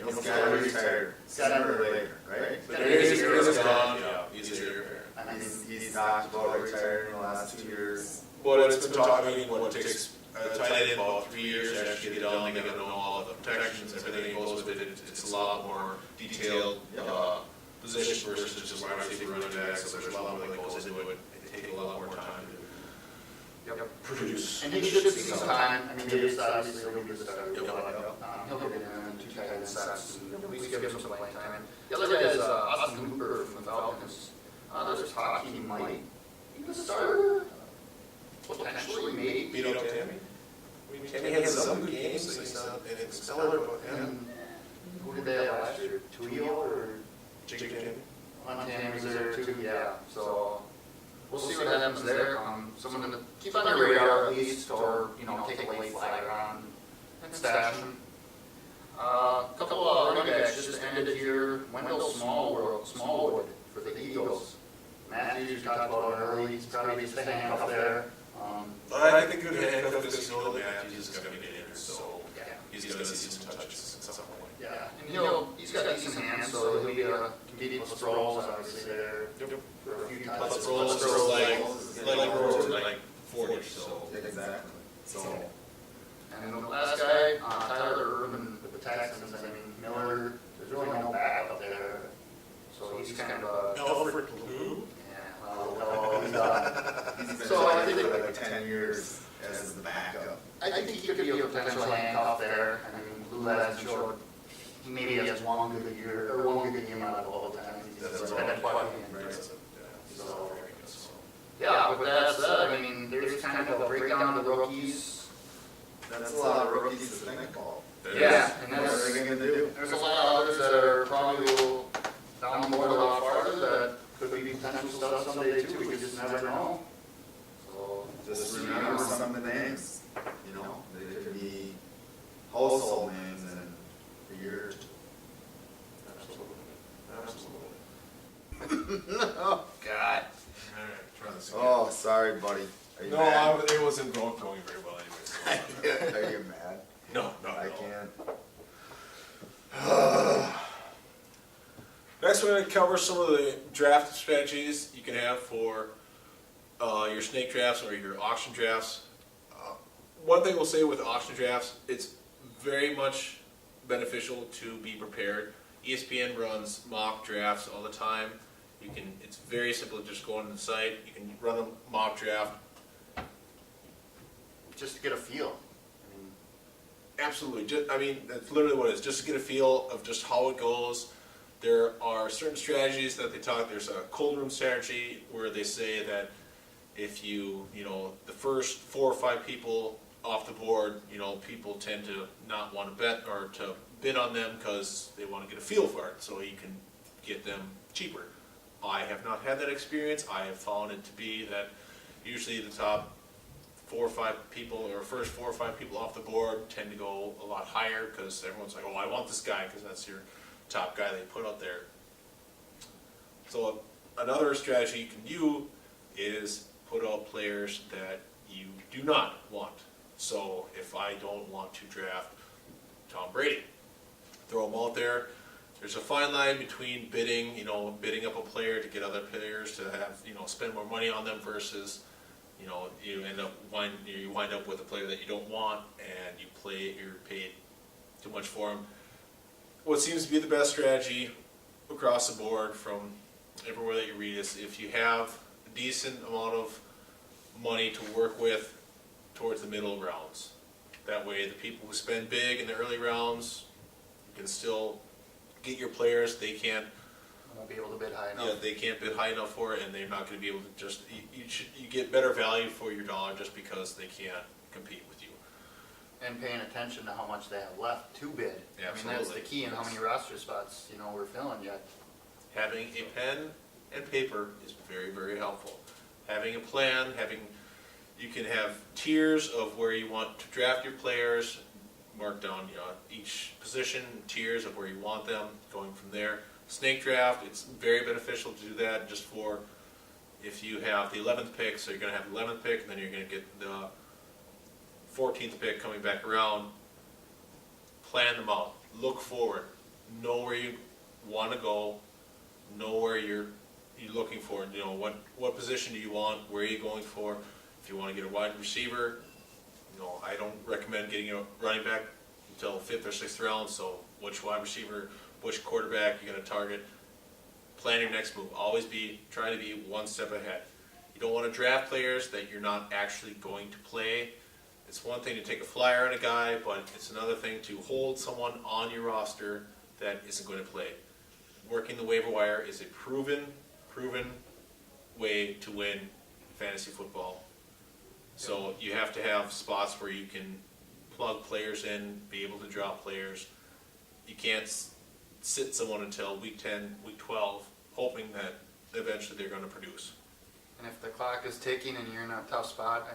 He's got to retire sooner or later, right? But he's gone. Yeah, he's a year. I mean, He's talked about retiring in the last 2 years. But it's been talking, I mean, what it takes a tight end about 3 years to actually get down, they gotta know all of the protections, everything that goes with it. It's a lot more detailed, position versus just wide receiver running back, so there's a lot more that goes into it. It takes a lot more time to produce. and he should see some time. I mean, Davis obviously will be the starter. Yep. He'll get in 2 tight end sets and at least give him some playing time. The other guy is Austin Hooper from the Falcons. There's talk he might be the starter. Potentially, maybe. Beat out Tammy? I mean, Tammy had some good games, so he's not anything stellar, but yeah. And who did they have last year? Tuyo or Jake Tammy? Tammy's there too? Yeah. So we'll see what happens there. Someone to keep on your radar at least, or take a late flyer on and stash him. A couple of running backs just ended here. Wendell Smallwood for the Eagles. Matthews talked about it early. He's probably just a handcuff there. I think good handcuff because you know that Matthews is gonna get injured, so he's gonna see some touches at some point. Yeah, and he's got decent hands, so he'll be convenient with rolls obviously there for a few times. Let's roll like 40, so. Exactly. So, And then the last guy, Tyler Urban with the Texans. I mean, Miller, there's really no backup there, so he's kind of Alfred Blue? so I think like 10 years as the backup. I think he could be a potential handcuff there. I mean, Blue hasn't showed, he maybe has one good year, or one good game out of all the time. That's been all. quite so, yeah, with that said, I mean, there's kind of a breakdown of the rookies. That's a lot of rookies to think about. Yeah, and What are they gonna do? there's a lot of others that are probably will down the board a lot farther that could be potential stuff someday too. We just never know. So Just remember some of the names, they could be household names in a year or two. Absolutely. oh God. Alright, try this again. Oh, sorry, buddy. Are you No, mad? it wasn't going very well anyways. Are you mad? No. I can't. Next, we're going to cover some of the draft strategies you can have for your snake drafts or your auction drafts. One thing we'll say with auction drafts, it's very much beneficial to be prepared. ESPN runs mock drafts all the time. It's very simple to just go on the site. You can run a mock draft. Just to get a feel. Absolutely. That's literally what it is. Just to get a feel of just how it goes. There are certain strategies that they talk. There's a cold room strategy where they say that if the first 4 or 5 people off the board, people tend to not want to bet or to bid on them because they want to get a feel for it, so you can get them cheaper. I have not had that experience. I have found it to be that usually the top 4 or 5 people, or first 4 or 5 people off the board tend to go a lot higher because everyone's like, oh, I want this guy because that's your top guy they put out there. So another strategy you can use is put out players that you do not want. So if I don't want to draft Tom Brady, throw him out there. There's a fine line between bidding up a player to get other players to have, spend more money on them versus, you wind up with a player that you don't want and you're paid too much for him. What seems to be the best strategy across the board from everywhere that you read is if you have a decent amount of money to work with towards the middle rounds. That way the people who spend big in the early rounds, you can still get your players. They can't won't be able to bid high enough. Yeah, they can't bid high enough for it, and they're not gonna be able to just, you get better value for your dollar just because they can't compete with you. And paying attention to how much they have left to bid. I mean, that's the Absolutely. key in how many roster spots, we're filling yet. Having a pen and paper is very, very helpful. Having a plan, you can have tiers of where you want to draft your players, mark down, each position, tiers of where you want them, going from there. Snake draft, it's very beneficial to do that just for if you have the 11th pick, so you're gonna have the 11th pick, and then you're gonna get the 14th pick coming back around. Plan them out, look forward, know where you wanna go, know where you're looking for, what position do you want, where are you going for. If you wanna get a wide receiver, I don't recommend getting a running back until 5th or 6th round, so which wide receiver, which quarterback you're gonna target. Plan your next move, always try to be one step ahead. You don't wanna draft players that you're not actually going to play. It's one thing to take a flyer on a guy, but it's another thing to hold someone on your roster that isn't going to play. Working the waiver wire is a proven way to win fantasy football. So you have to have spots where you can plug players in, be able to drop players. You can't sit someone until week 10, week 12, hoping that eventually they're going to produce. And if the clock is ticking and you're in a tough spot,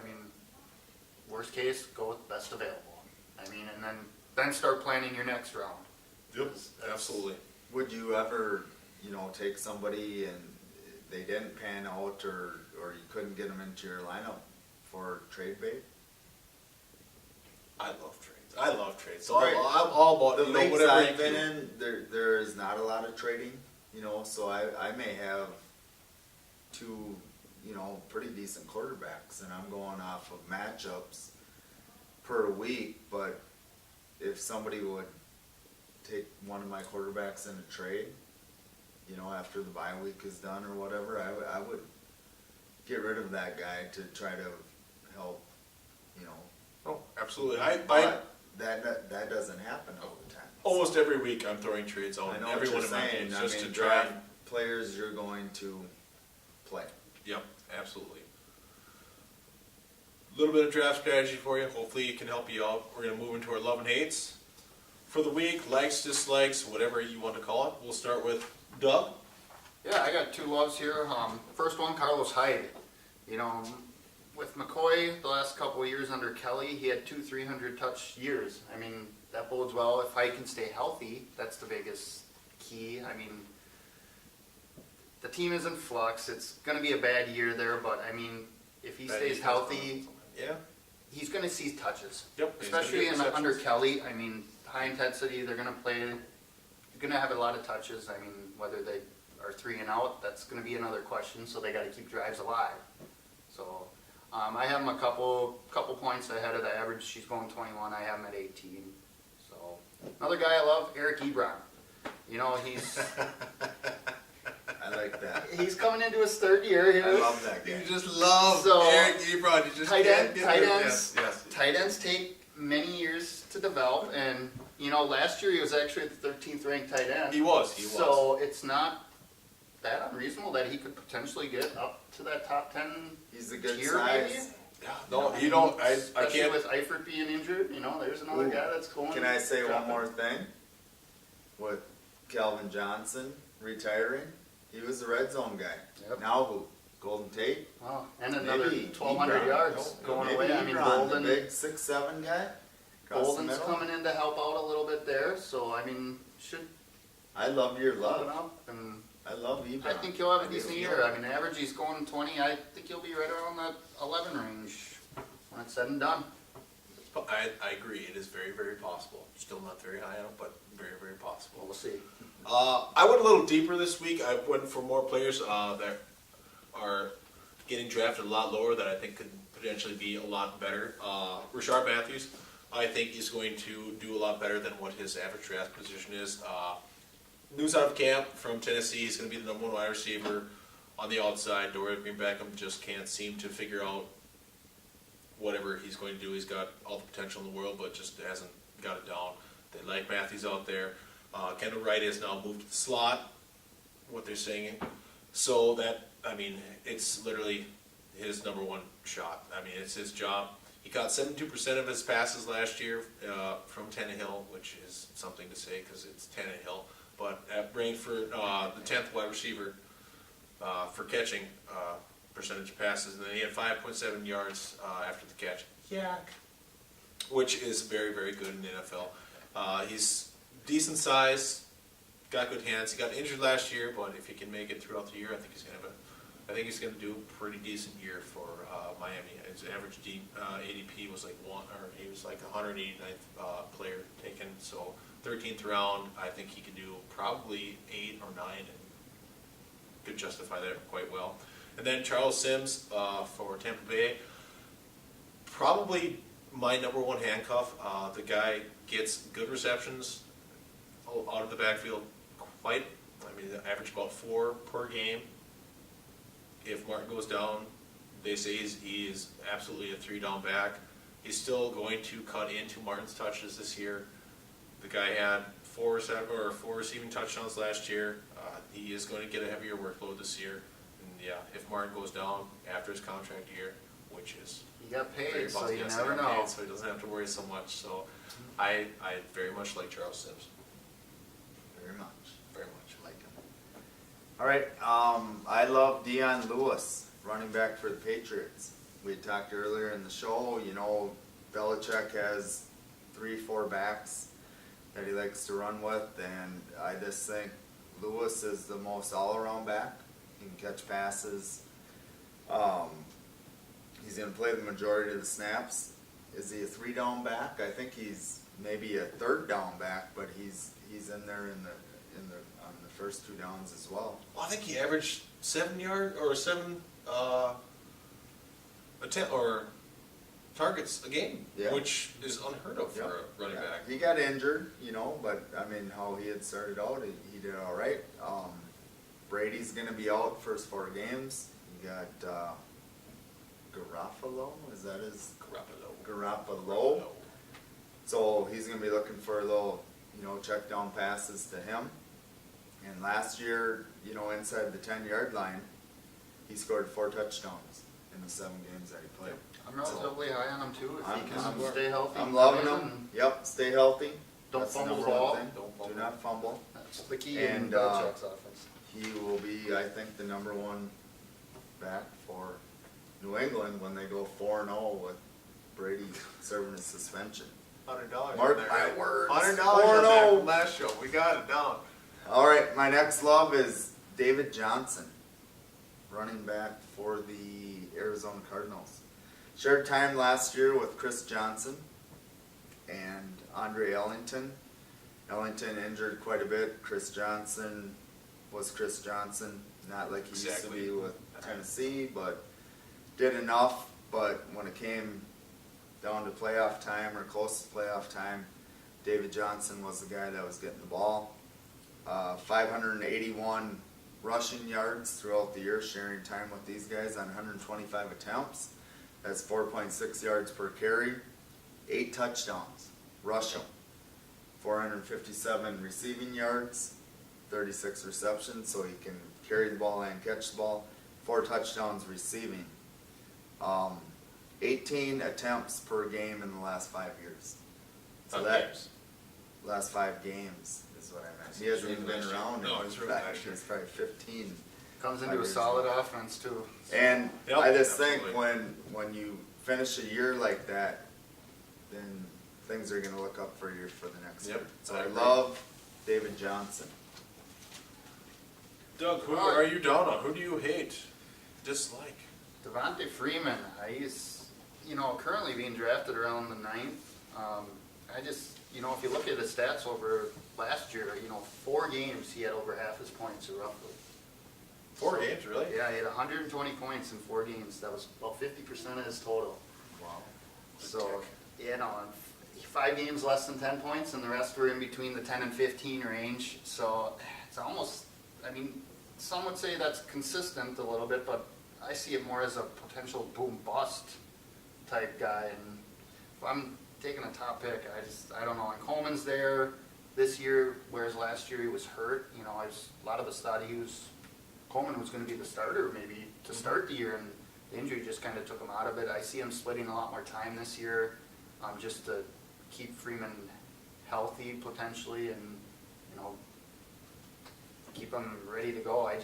worst case, go with the best available. And then start planning your next round. Yep, That's- absolutely. Would you ever, take somebody and they didn't pan out or you couldn't get them into your lineup for trade bait? I love trades. So Right. I'm all about The leagues whatever you I've been can. in, there is not a lot of trading, so I may have two, pretty decent quarterbacks, and I'm going off of matchups per week, but if somebody would take one of my quarterbacks in a trade, after the bye week is done or whatever, I would get rid of that guy to try to help, Oh, absolutely. but that doesn't happen all the time. Almost every week I'm throwing trades I on know what everyone you're in my saying. games just to try. Draft players you're going to play. Yep, absolutely. A little bit of draft strategy for you. Hopefully it can help you out. We're going to move into our love and hates for the week. Likes, dislikes, whatever you want to call it. We'll start with Doug. Yeah, I got two loves here. First one, Carlos Hyde. With McCoy, the last couple of years under Kelly, he had 2 300 touch years. That bodes well. If Hyde can stay healthy, that's the biggest key. The team is in flux. It's going to be a bad year there, but if he stays healthy, Yeah. he's going to see touches. Yep. he's gonna Especially get under receptions. Kelly. High intensity. They're going to play. You're going to have a lot of touches. Whether they are 3 and out, that's going to be another question. So they got to keep drives alive. So I have him a couple points ahead of the average. She's going 21. I have him at 18. So another guy I love, Eric Ebron. He's I like that. he's coming into his 3rd year here. I love that guy. You just love So, Eric Ebron. You just tight can't get rid of- ends. Yes. Tight ends take many years to develop, and last year he was actually the 13th ranked tight end. He was. So it's not that unreasonable that he could potentially get up to that top 10 He's a good tier, size. maybe. Yeah, no, you don't. I Especially can't. with Eifert being injured, there's another Ooh, guy that's going. Can I say one dropping. more thing? With Calvin Johnson retiring, he was the red zone guy. Yep. Now who? Golden Tate? Oh, and another Maybe 1,200 Ebron. yards going Maybe away. Ebron, Golden. the big 6'7" guy. Across the Golden's middle. coming in to help out a little bit there, so should I love your open love. up, and I love Ebron. I think he'll have a I decent do. year. Average he's going 20. I think he'll be right around that 11 range when it's said and done. I agree. It is very, very possible. Still not very high on it, but very, very possible. We'll see. I went a little deeper this week. I went for more players that are getting drafted a lot lower that I think could potentially be a lot better. Rashard Matthews, I think, is going to do a lot better than what his average draft position is. News out of camp from Tennessee, he's going to be the #1 wide receiver on the outside. Dorian Green-Beckham just can't seem to figure out whatever he's going to do. He's got all the potential in the world, but just hasn't got it down. They like Matthews out there. Kendall Wright has now moved to the slot. what they're saying. So that, I mean, it's literally his number one shot. I mean, it's his job. He caught 72% of his passes last year from Tannehill, which is something to say because it's Tannehill. But at Brainford, the 10th wide receiver for catching percentage of passes, and then he had 5.7 yards after the catch. Yak. Which is very, very good in the NFL. He's decent size, got good hands. He got injured last year, but if he can make it throughout the year, I think he's going to do a pretty decent year for Miami. His average ADP was like he was like 189th player taken. So 13th round, I think he could do probably 8 or 9 and could justify that quite well. And then Charles Sims for Tampa Bay, probably my number one handcuff. The guy gets good receptions out of the backfield. I mean, they average about 4 per game. If Martin goes down, they say he is absolutely a 3-down back. He's still going to cut into Martin's touches this year. The guy had 4 receiving touchdowns last year. He is going to get a heavier workload this year. And yeah, if Martin goes down after his contract year, which is He got very paid, so possible, you yes, never he got know. paid, so he doesn't have to worry so much. So I very much like Charles Sims. Very much. Very much. Like him. All right, I love Dion Lewis, running back for the Patriots. We talked earlier in the show, you know, Belichick has 3-4 backs that he likes to run with, and I just think Lewis is the most all-around back. He can catch passes. He's going to play the majority of the snaps. Is he a 3-down back? I think he's maybe a 3rd down back, but he's in there on the first 2 downs as well. Well, I think he averaged 7 yards or 7 attempt or targets a game, Yeah. which is unheard of for a running back. He got injured, you know, but I mean, how he had started out, he did all right. Brady's going to be out first 4 games. You got Garoppolo, is that his? Garoppolo. So he's going to be looking for a little, you know, check down passes to him. And last year, you know, inside the 10-yard line, he scored 4 touchdowns in the 7 games that he played. I'm relatively high on him too. If he can I'm- stay healthy, I'm loving come in him. Yep, stay healthy. Don't That's the fumble the number one ball. thing. Don't fumble. Do not fumble. That's the key And, in Belichick's offense. He will be, I think, the number 1 back for New England when they go 4-0 with Brady serving his suspension. $100. Mark on there, my right? words. $100 4-0. on there from last show. We got it down. All right, my next love is David Johnson, running back for the Arizona Cardinals. Shared time last year with Chris Johnson and Andre Ellington. Ellington injured quite a bit. Chris Johnson was Chris Johnson, not like he used to Exactly. be with Tennessee, but did enough. But when it came down to playoff time or close to playoff time, David Johnson was the guy that was getting the ball. 581 rushing yards throughout the year, sharing time with these guys on 125 attempts. That's 4.6 yards per carry. 8 touchdowns rushing. 457 receiving yards, 36 receptions, so he can carry the ball and catch the ball. 4 touchdowns receiving. 18 attempts per game in the last 5 years. So Five that games. last 5 games is what I meant. He hasn't even been around. No, in he's really fact, last year. he's probably 15. Comes into a solid offense too. And Yep, I just think absolutely. when you finish a year like that, then things are going to look up for you for the next Yep, year. So I I agree. love David Johnson. Doug, who are you down on? Who do you hate, dislike? Devontae Freeman, he's, you know, currently being drafted around the 9th. I just, you know, if you look at his stats over last year, you know, 4 games he had over half his points roughly. 4 games, really? Yeah, he had 120 points in 4 games. That was about 50% of his total. Wow. So, you know, 5 games less than 10 points, and the rest were in between the 10 and 15 range. So it's almost, I mean, some would say that's consistent a little bit, but I see it more as a potential boom bust type guy. And if I'm taking a top pick, I don't know. And Coleman's there. this year, whereas last year he was hurt. You know, a lot of us thought Coleman was going to be the starter maybe to start the year, and the injury just kind of took him out of it. I see him splitting a lot more time this year, just to keep Freeman healthy potentially, and you know, keep him ready to go. I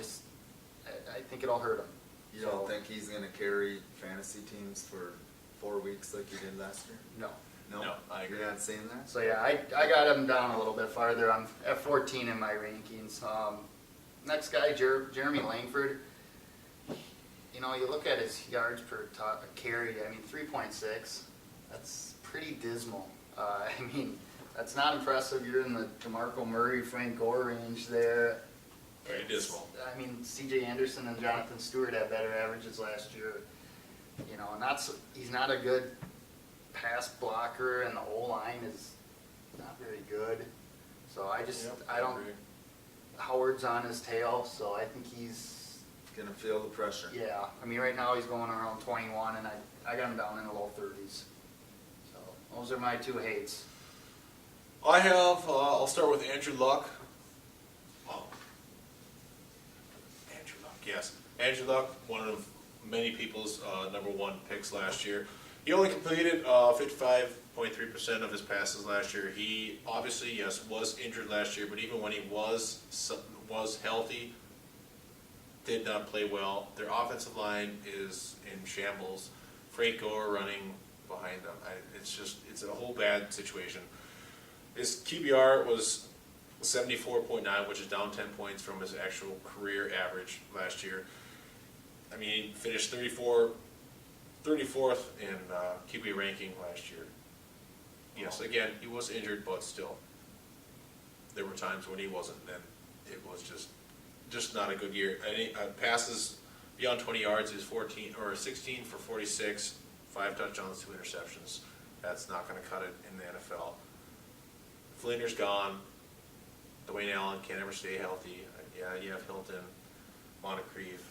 think it'll hurt him. You don't think he's gonna carry fantasy teams for 4 weeks like he did last year? No. No, I agree. You're not seeing that? So yeah, I got him down a little bit farther. I'm at 14 in my rankings. Next guy, Jeremy Langford. You know, you look at his yards per carry. I mean, 3.6. That's pretty dismal. I mean, that's not impressive. You're in the DeMarco Murray, Frank Gore range there. Very dismal. I mean, C.J. Anderson and Jonathan Stewart had better averages last year. You know, and he's not a good pass blocker, and the O-line is not very good. So I don't. agree. Howard's on his tail, so I think he's. Gonna feel the pressure. Yeah, I mean, right now he's going around 21, and I got him down in the low 30s. So those are my two hates. I have, I'll start with Andrew Luck. Oh. Andrew Luck, yes. Andrew Luck, one of many people's number one picks last year. He only completed 55.3% of his passes last year. He obviously, yes, was injured last year, but even when he was healthy, did not play well. Their offensive line is in shambles. Frank Gore running behind them. It's a whole bad situation. His QBR was 74.9, which is down 10 points from his actual career average last year. I mean, he finished 34th in QB ranking last year. Yes, again, he was injured, but still, there were times when he wasn't, and it was just not a good year. Any passes beyond 20 yards, he was 16 for 46, 5 touchdowns, 2 interceptions. That's not going to cut it in the NFL. Flinder's gone. Dwayne Allen can't ever stay healthy. Yeah, you have Hilton, Moncrief.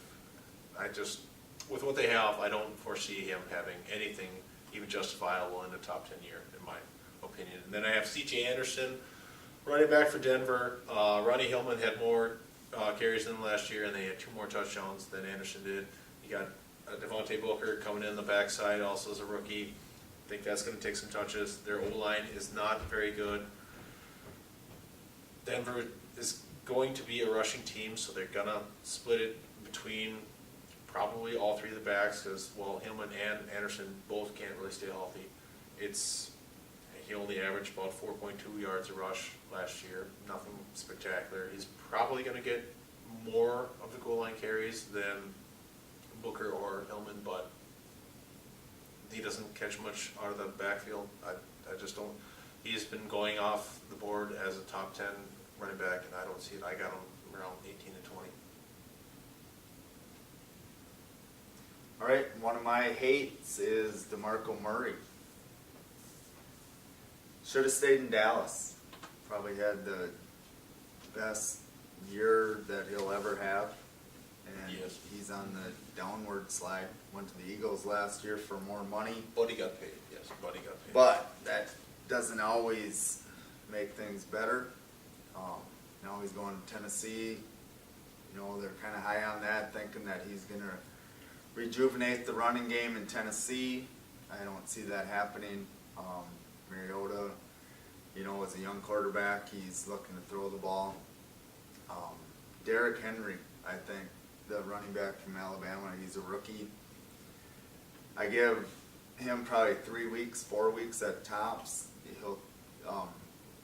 With what they have, I don't foresee him having anything even justifiable in the top 10 year, in my opinion. And then I have C.J. Anderson, running back for Denver. Ronnie Hillman had more carries than last year, and they had 2 more touchdowns than Anderson did. You got Devontae Booker coming in the backside, also as a rookie. I think that's going to take some touches. Their O-line is not very good. Denver is going to be a rushing team, so they're going to split it between probably all 3 of the backs, because, well, Hillman and Anderson both can't really stay healthy. He only averaged about 4.2 yards a rush last year, nothing spectacular. He's probably going to get more of the goal line carries than Booker or Hillman, but he doesn't catch much out of the backfield. I just don't. He's been going off the board as a top 10 running back, and I don't see it. I got him around 18 to 20. All right, one of my hates is DeMarco Murray. Should have stayed in Dallas. Probably had the best year that he'll ever have. And Yes. he's on the downward slide. Went to the Eagles last year for more money. Buddy got paid, yes, Buddy got paid. But that doesn't always make things better. Now he's going to Tennessee. You know, they're kind of high on that, thinking that he's going to rejuvenate the running game in Tennessee. I don't see that happening. Mariota, you know, as a young quarterback, he's looking to throw the ball. Derrick Henry, I think, the running back from Alabama, he's a rookie. I give him probably 3 weeks, 4 weeks at tops. He'll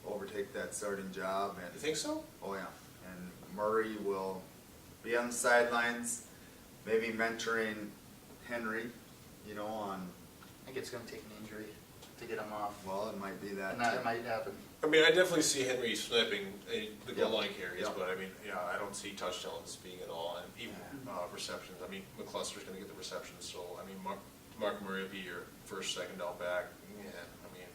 overtake that starting job. You And think so? oh yeah, and Murray will be on the sidelines, maybe mentoring Henry, you know, on, I think it's going to take an injury to get him off, well, it might be that. and that might happen. I mean, I definitely see Henry snapping the goal Yep. line carries, Yep. but I mean, yeah, I don't see touchdowns being at all, and even receptions. I mean, McCluster's going to get the receptions, so I mean, Mark Murray will be your first, second down back. Yeah, I mean,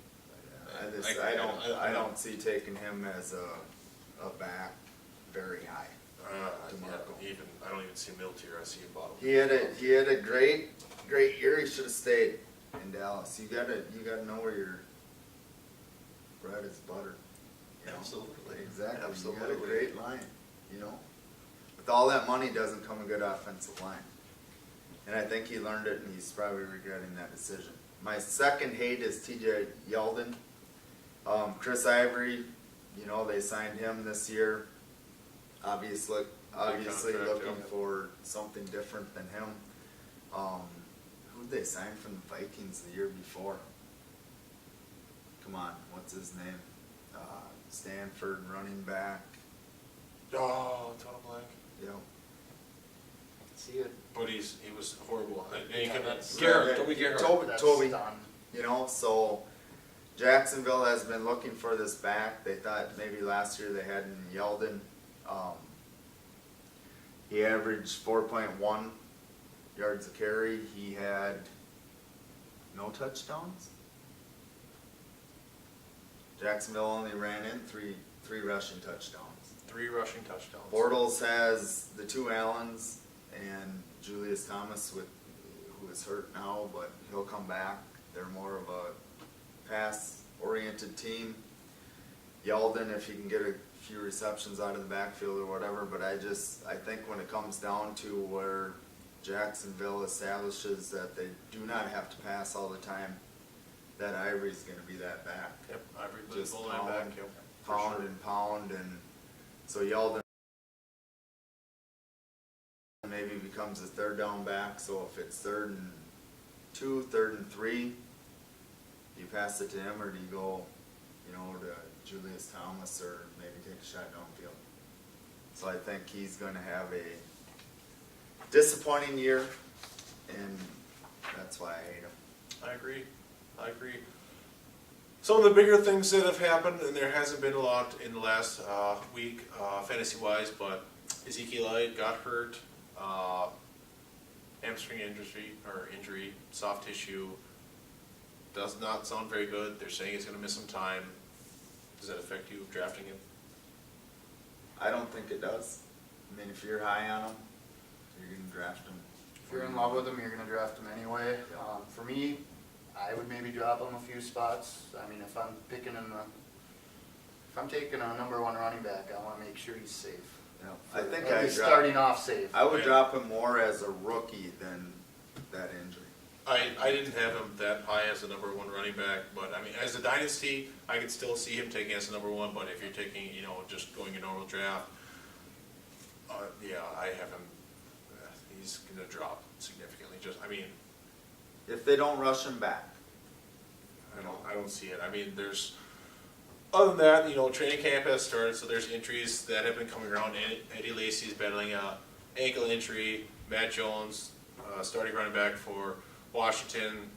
I don't see taking him as a back very high. I don't even see Milt here. I see a bottom. He had a great year. He should have stayed in Dallas. You gotta know where your bread is buttered. Absolutely. Exactly. You got a Absolutely. great line, you know. With all that money doesn't come a good offensive line. And I think he learned it and he's probably regretting that decision. My second hate is TJ Yeldon. Chris Ivory, you know, they signed him this year. Obviously contract, looking yeah. for something different than him. Who'd they sign from the Vikings the year before? Come on, what's his name? Stanford running back. Oh, total blank. You know, See it. But he was horrible. And you Yeah, can, that's- Garrett, Toby Garrett. Toby. Done. You know, so Jacksonville has been looking for this back. They thought maybe last year they had in Yeldon. He averaged 4.1 yards a carry. He had no touchdowns. Jacksonville only ran in three rushing touchdowns. 3 rushing touchdowns. Bortles has the 2 Allens and Julius Thomas, who is hurt now, but he'll come back. They're more of a pass-oriented team. Yeldon, if he can get a few receptions out of the backfield or whatever, but I think when it comes down to where Jacksonville establishes that they do not have to pass all the time, that Ivory's going to be that back. Yep, Ivory Just goal line back. Yep, for Pound sure. and pound, and so Yeldon maybe becomes a third down back. So if it's 3rd and 2, 3rd and 3, do you pass it to him or do you go, you know, to Julius Thomas or maybe take a shot downfield? So I think he's going to have a disappointing year, and that's why I hate him. I agree. Some of the bigger things that have happened, and there hasn't been a lot in the last week, fantasy-wise, but Ezekiel Elliott got hurt, hamstring injury, soft tissue. Does not sound very good. They're saying he's going to miss some time. Does that affect you drafting him? I don't think it does. I mean, if you're high on him, you're going to draft him. If you're in love with him, you're going to draft him anyway. For me, I would maybe drop him a few spots. I mean, if I'm taking a number 1 running back, I want to make sure he's safe. Yeah. I think At I least starting off safe. I would Yeah. drop him more as a rookie than that injury. I didn't have him that high as a number 1 running back, but I mean, as a dynasty, I could still see him taking as a number 1. But if you're taking, you know, just going a normal draft, yeah, I have him. He's going to drop significantly. If they don't rush him back. I don't see it. I mean, other than that, you know, training camp has started, so there's injuries that have been coming around. Eddie Lacy's battling a ankle injury. Matt Jones, starting running back for Washington,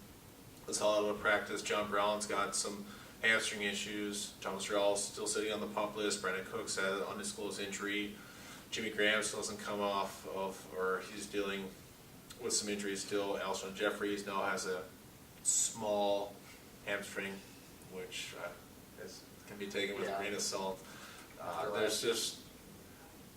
was held out of practice. John Brown's got some hamstring issues. Thomas Rawls still sitting on the pup list. Brandon Cooks had an undisclosed injury. Jimmy Graham still hasn't come off of, or he's dealing with some injuries still. Alshon Jeffries now has a small hamstring, which can be taken with a grain of salt. There's just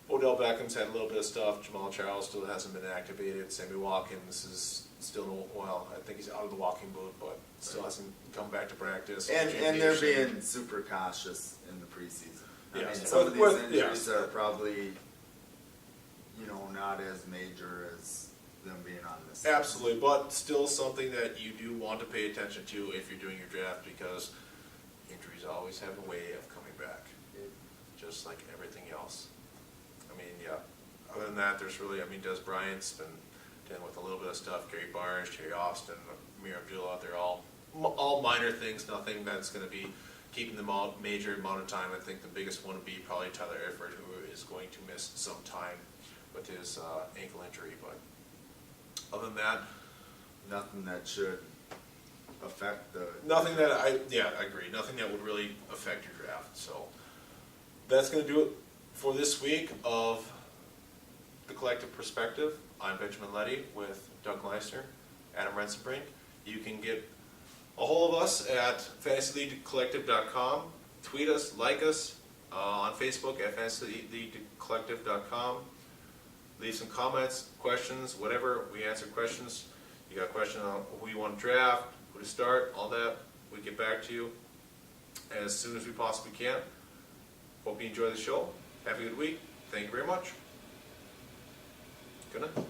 Odell Beckham's had a little bit of stuff. Jamal Charles still hasn't been activated. Sammy Watkins is still I think he's out of the walking boot, but still hasn't come back to practice. And Jim they're Peterson. being super cautious in the preseason. I Yeah. mean, some of these With- injuries yeah. are probably, you know, not as major as them being on this. Absolutely, but still something that you do want to pay attention to if you're doing your draft, because injuries always have a way of coming back, just like everything else. I mean, yeah, other than that, there's really, Des Bryant's been dealing with a little bit of stuff. Gary Barnes, Terry Austin, Amir Abdullah, they're all minor things, nothing that's going to be keeping them out major amount of time. I think the biggest one would be probably Tyler Eifert, who is going to miss some time with his ankle injury, but other than that, Nothing that should affect the. nothing that I agree. Nothing that would really affect your draft. So that's going to do it for this week of The Collective Perspective. I'm Benjamin Letty with Doug Leisner, Adam Rensenbrink. You can get a hold of us at fantasyleaguecollective.com. Tweet us, like us on Facebook at fantasyleaguecollective.com. Leave some comments, questions, whatever. We answer questions. You got a question on who you want to draft, who to start, all that. We get back to you as soon as we possibly can. Hope you enjoy the show. Have a good week. Thank you very much. Good night.